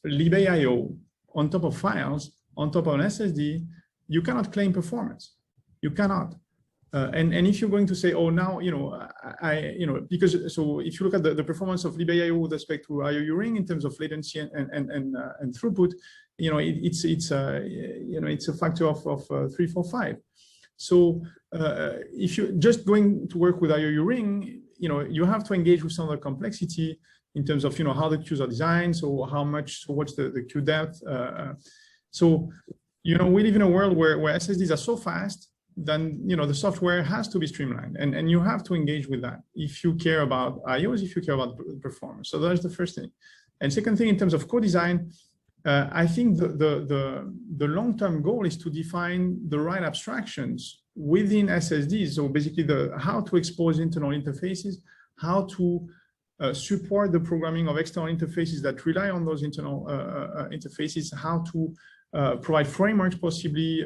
libIO on top of files, on top of an SSD, you cannot claim performance. You cannot. And if you're going to say, oh, now, because so if you look at the performance of libIO with respect to IOU ring in terms of latency and throughput, it's a factor of 3, 4, 5. So if you're just going to work with IOU ring, you have to engage with some of the complexity in terms of how the queues are designed, so what's the queue depth. So we live in a world where SSDs are so fast, then the software has to be streamlined, and you have to engage with that if you care about IOs, if you care about performance. So that's the first thing. And second thing, in terms of co-design, I think the long-term goal is to define the right abstractions within SSDs. So basically how to expose internal interfaces, how to support the programming of external interfaces that rely on those internal interfaces, how to provide frameworks, possibly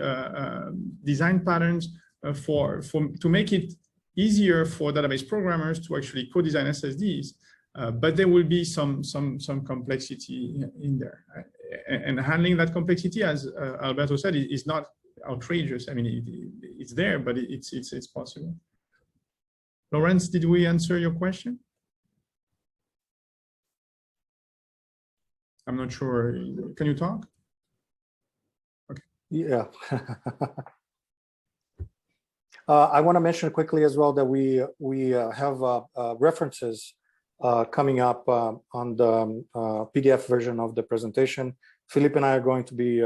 design patterns to make it easier for database programmers to actually co-design SSDs. But there will be some complexity in there. And handling that complexity, as Alberto said, is not outrageous. I mean, it's there, but it's possible. Lawrence, did we answer your question? I'm not sure. Can you talk? Okay. Yeah. I want to mention quickly as well that we have references coming up on the PDF version of the presentation. Philippe and I are going to be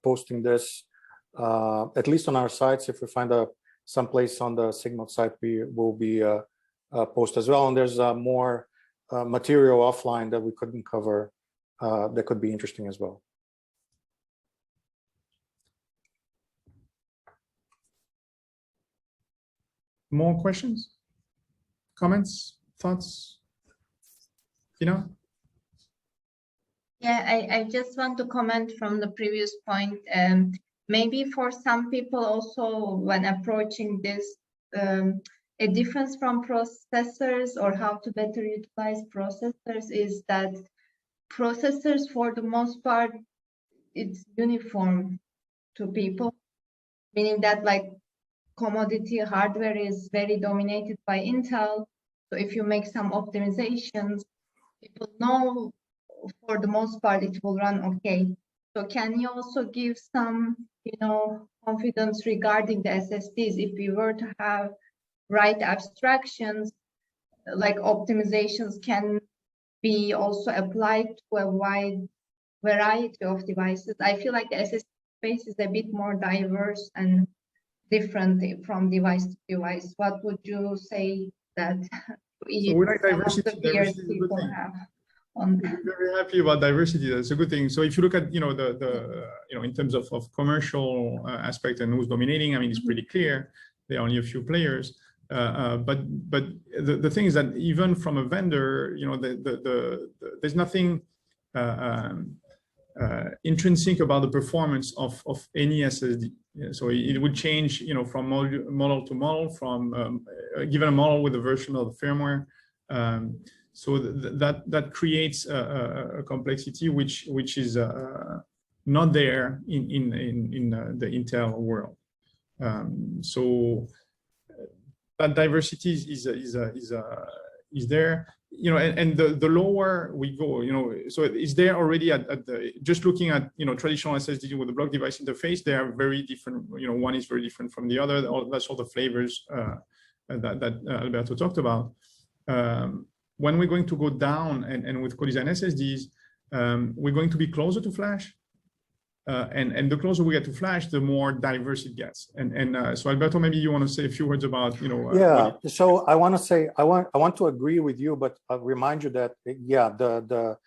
posting this, at least on our sites. If we find some place on the Signal site, we will be post as well. And there's more material offline that we couldn't cover that could be interesting as well. More questions, comments, thoughts? Tina? Yeah, I just want to comment from the previous point. maybe for some people also when approaching this, a difference from processors or how to better utilize processors is that processors, for the most part, it's uniform to people, meaning that like commodity hardware is very dominated by Intel. So if you make some optimizations, people know for the most part it will run okay. So can you also give some, confidence regarding the SSDs if we were to have right abstractions, like optimizations can be also applied to a wide variety of devices? I feel like the SSD space is a bit more diverse and different from device to device. What would you say that So we like diversity. some of the peers people have? On that. We're very happy about diversity. That's a good thing. So if you look at in terms of commercial aspect and who's dominating, I mean, it's pretty clear. There are only a few players. But the thing is that even from a vendor, there's nothing intrinsic about the performance of any SSD. Yeah, so it would change, from model to model, from given a model with a version of the firmware. So that creates a complexity which is not there in the Intel world. So that diversity is there. And the lower we go, so it's there already at the, just looking at, traditional SSD with the block device interface, they are very different. One is very different from the other. That's all the flavors that Alberto talked about. When we're going to go down and with co-design SSDs, we're going to be closer to flash. And the closer we get to flash, the more diverse it gets. And so Alberto, maybe you want to say a few words about, yeah. So I want to say, I want to agree with you, but I'll remind you that, yeah, the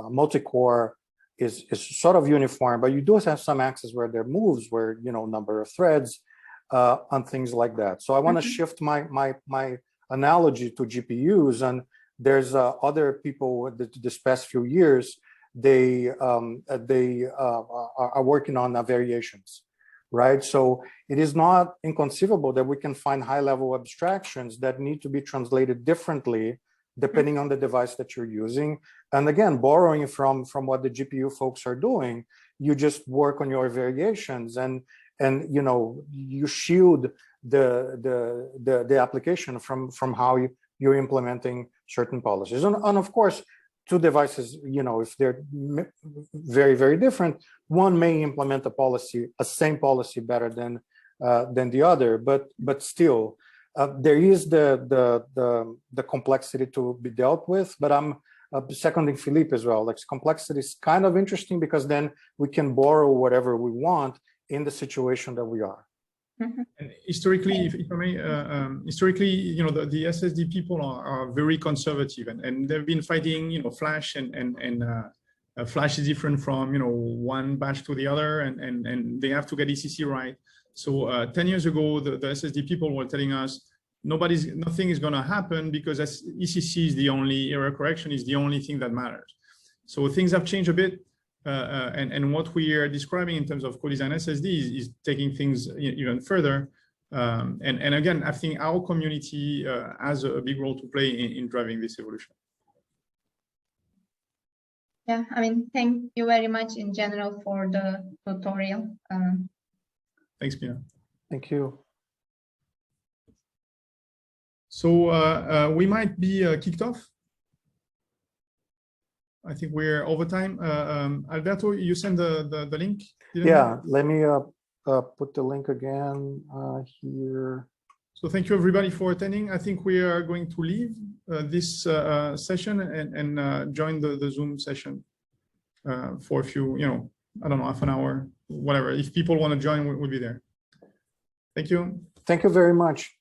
multi-core is sort of uniform, but you do have some axes where there moves, where, number of threads and things like that. So I want to shift my analogy to GPUs, and there's other people this past few years, they are working on variations, right? So it is not inconceivable that we can find high-level abstractions that need to be translated differently depending on the device that you're using. And again, borrowing from what the GPU folks are doing, you just work on your variations and you shield the application from how you're implementing certain policies. And of course, two devices, if they're very, very different, one may implement a same policy better than the other, but still, there is the complexity to be dealt with. But I'm seconding Philippe as well. Like, complexity is kind of interesting because then we can borrow whatever we want in the situation that we are. And historically, if I may, historically, the SSD people are very conservative, and they've been fighting, flash, and flash is different from, one batch to the other, and they have to get ECC right. So 10 years ago, the SSD people were telling us nothing is going to happen because ECC is the only error correction is the only thing that matters. So things have changed a bit. And what we are describing in terms of co-design SSD is taking things even further. And again, I think our community has a big role to play in driving this evolution. Yeah, I mean, thank you very much in general for the tutorial. Thanks, Pina. Thank you. So we might be kicked off. I think we're over time. Alberto, you send the link? Yeah, let me put the link again here. So thank you everybody for attending. I think we are going to leave this session and join the Zoom session for a few, I don't know, half an hour, whatever. If people want to join, we'll be there. Thank you. Thank you very much.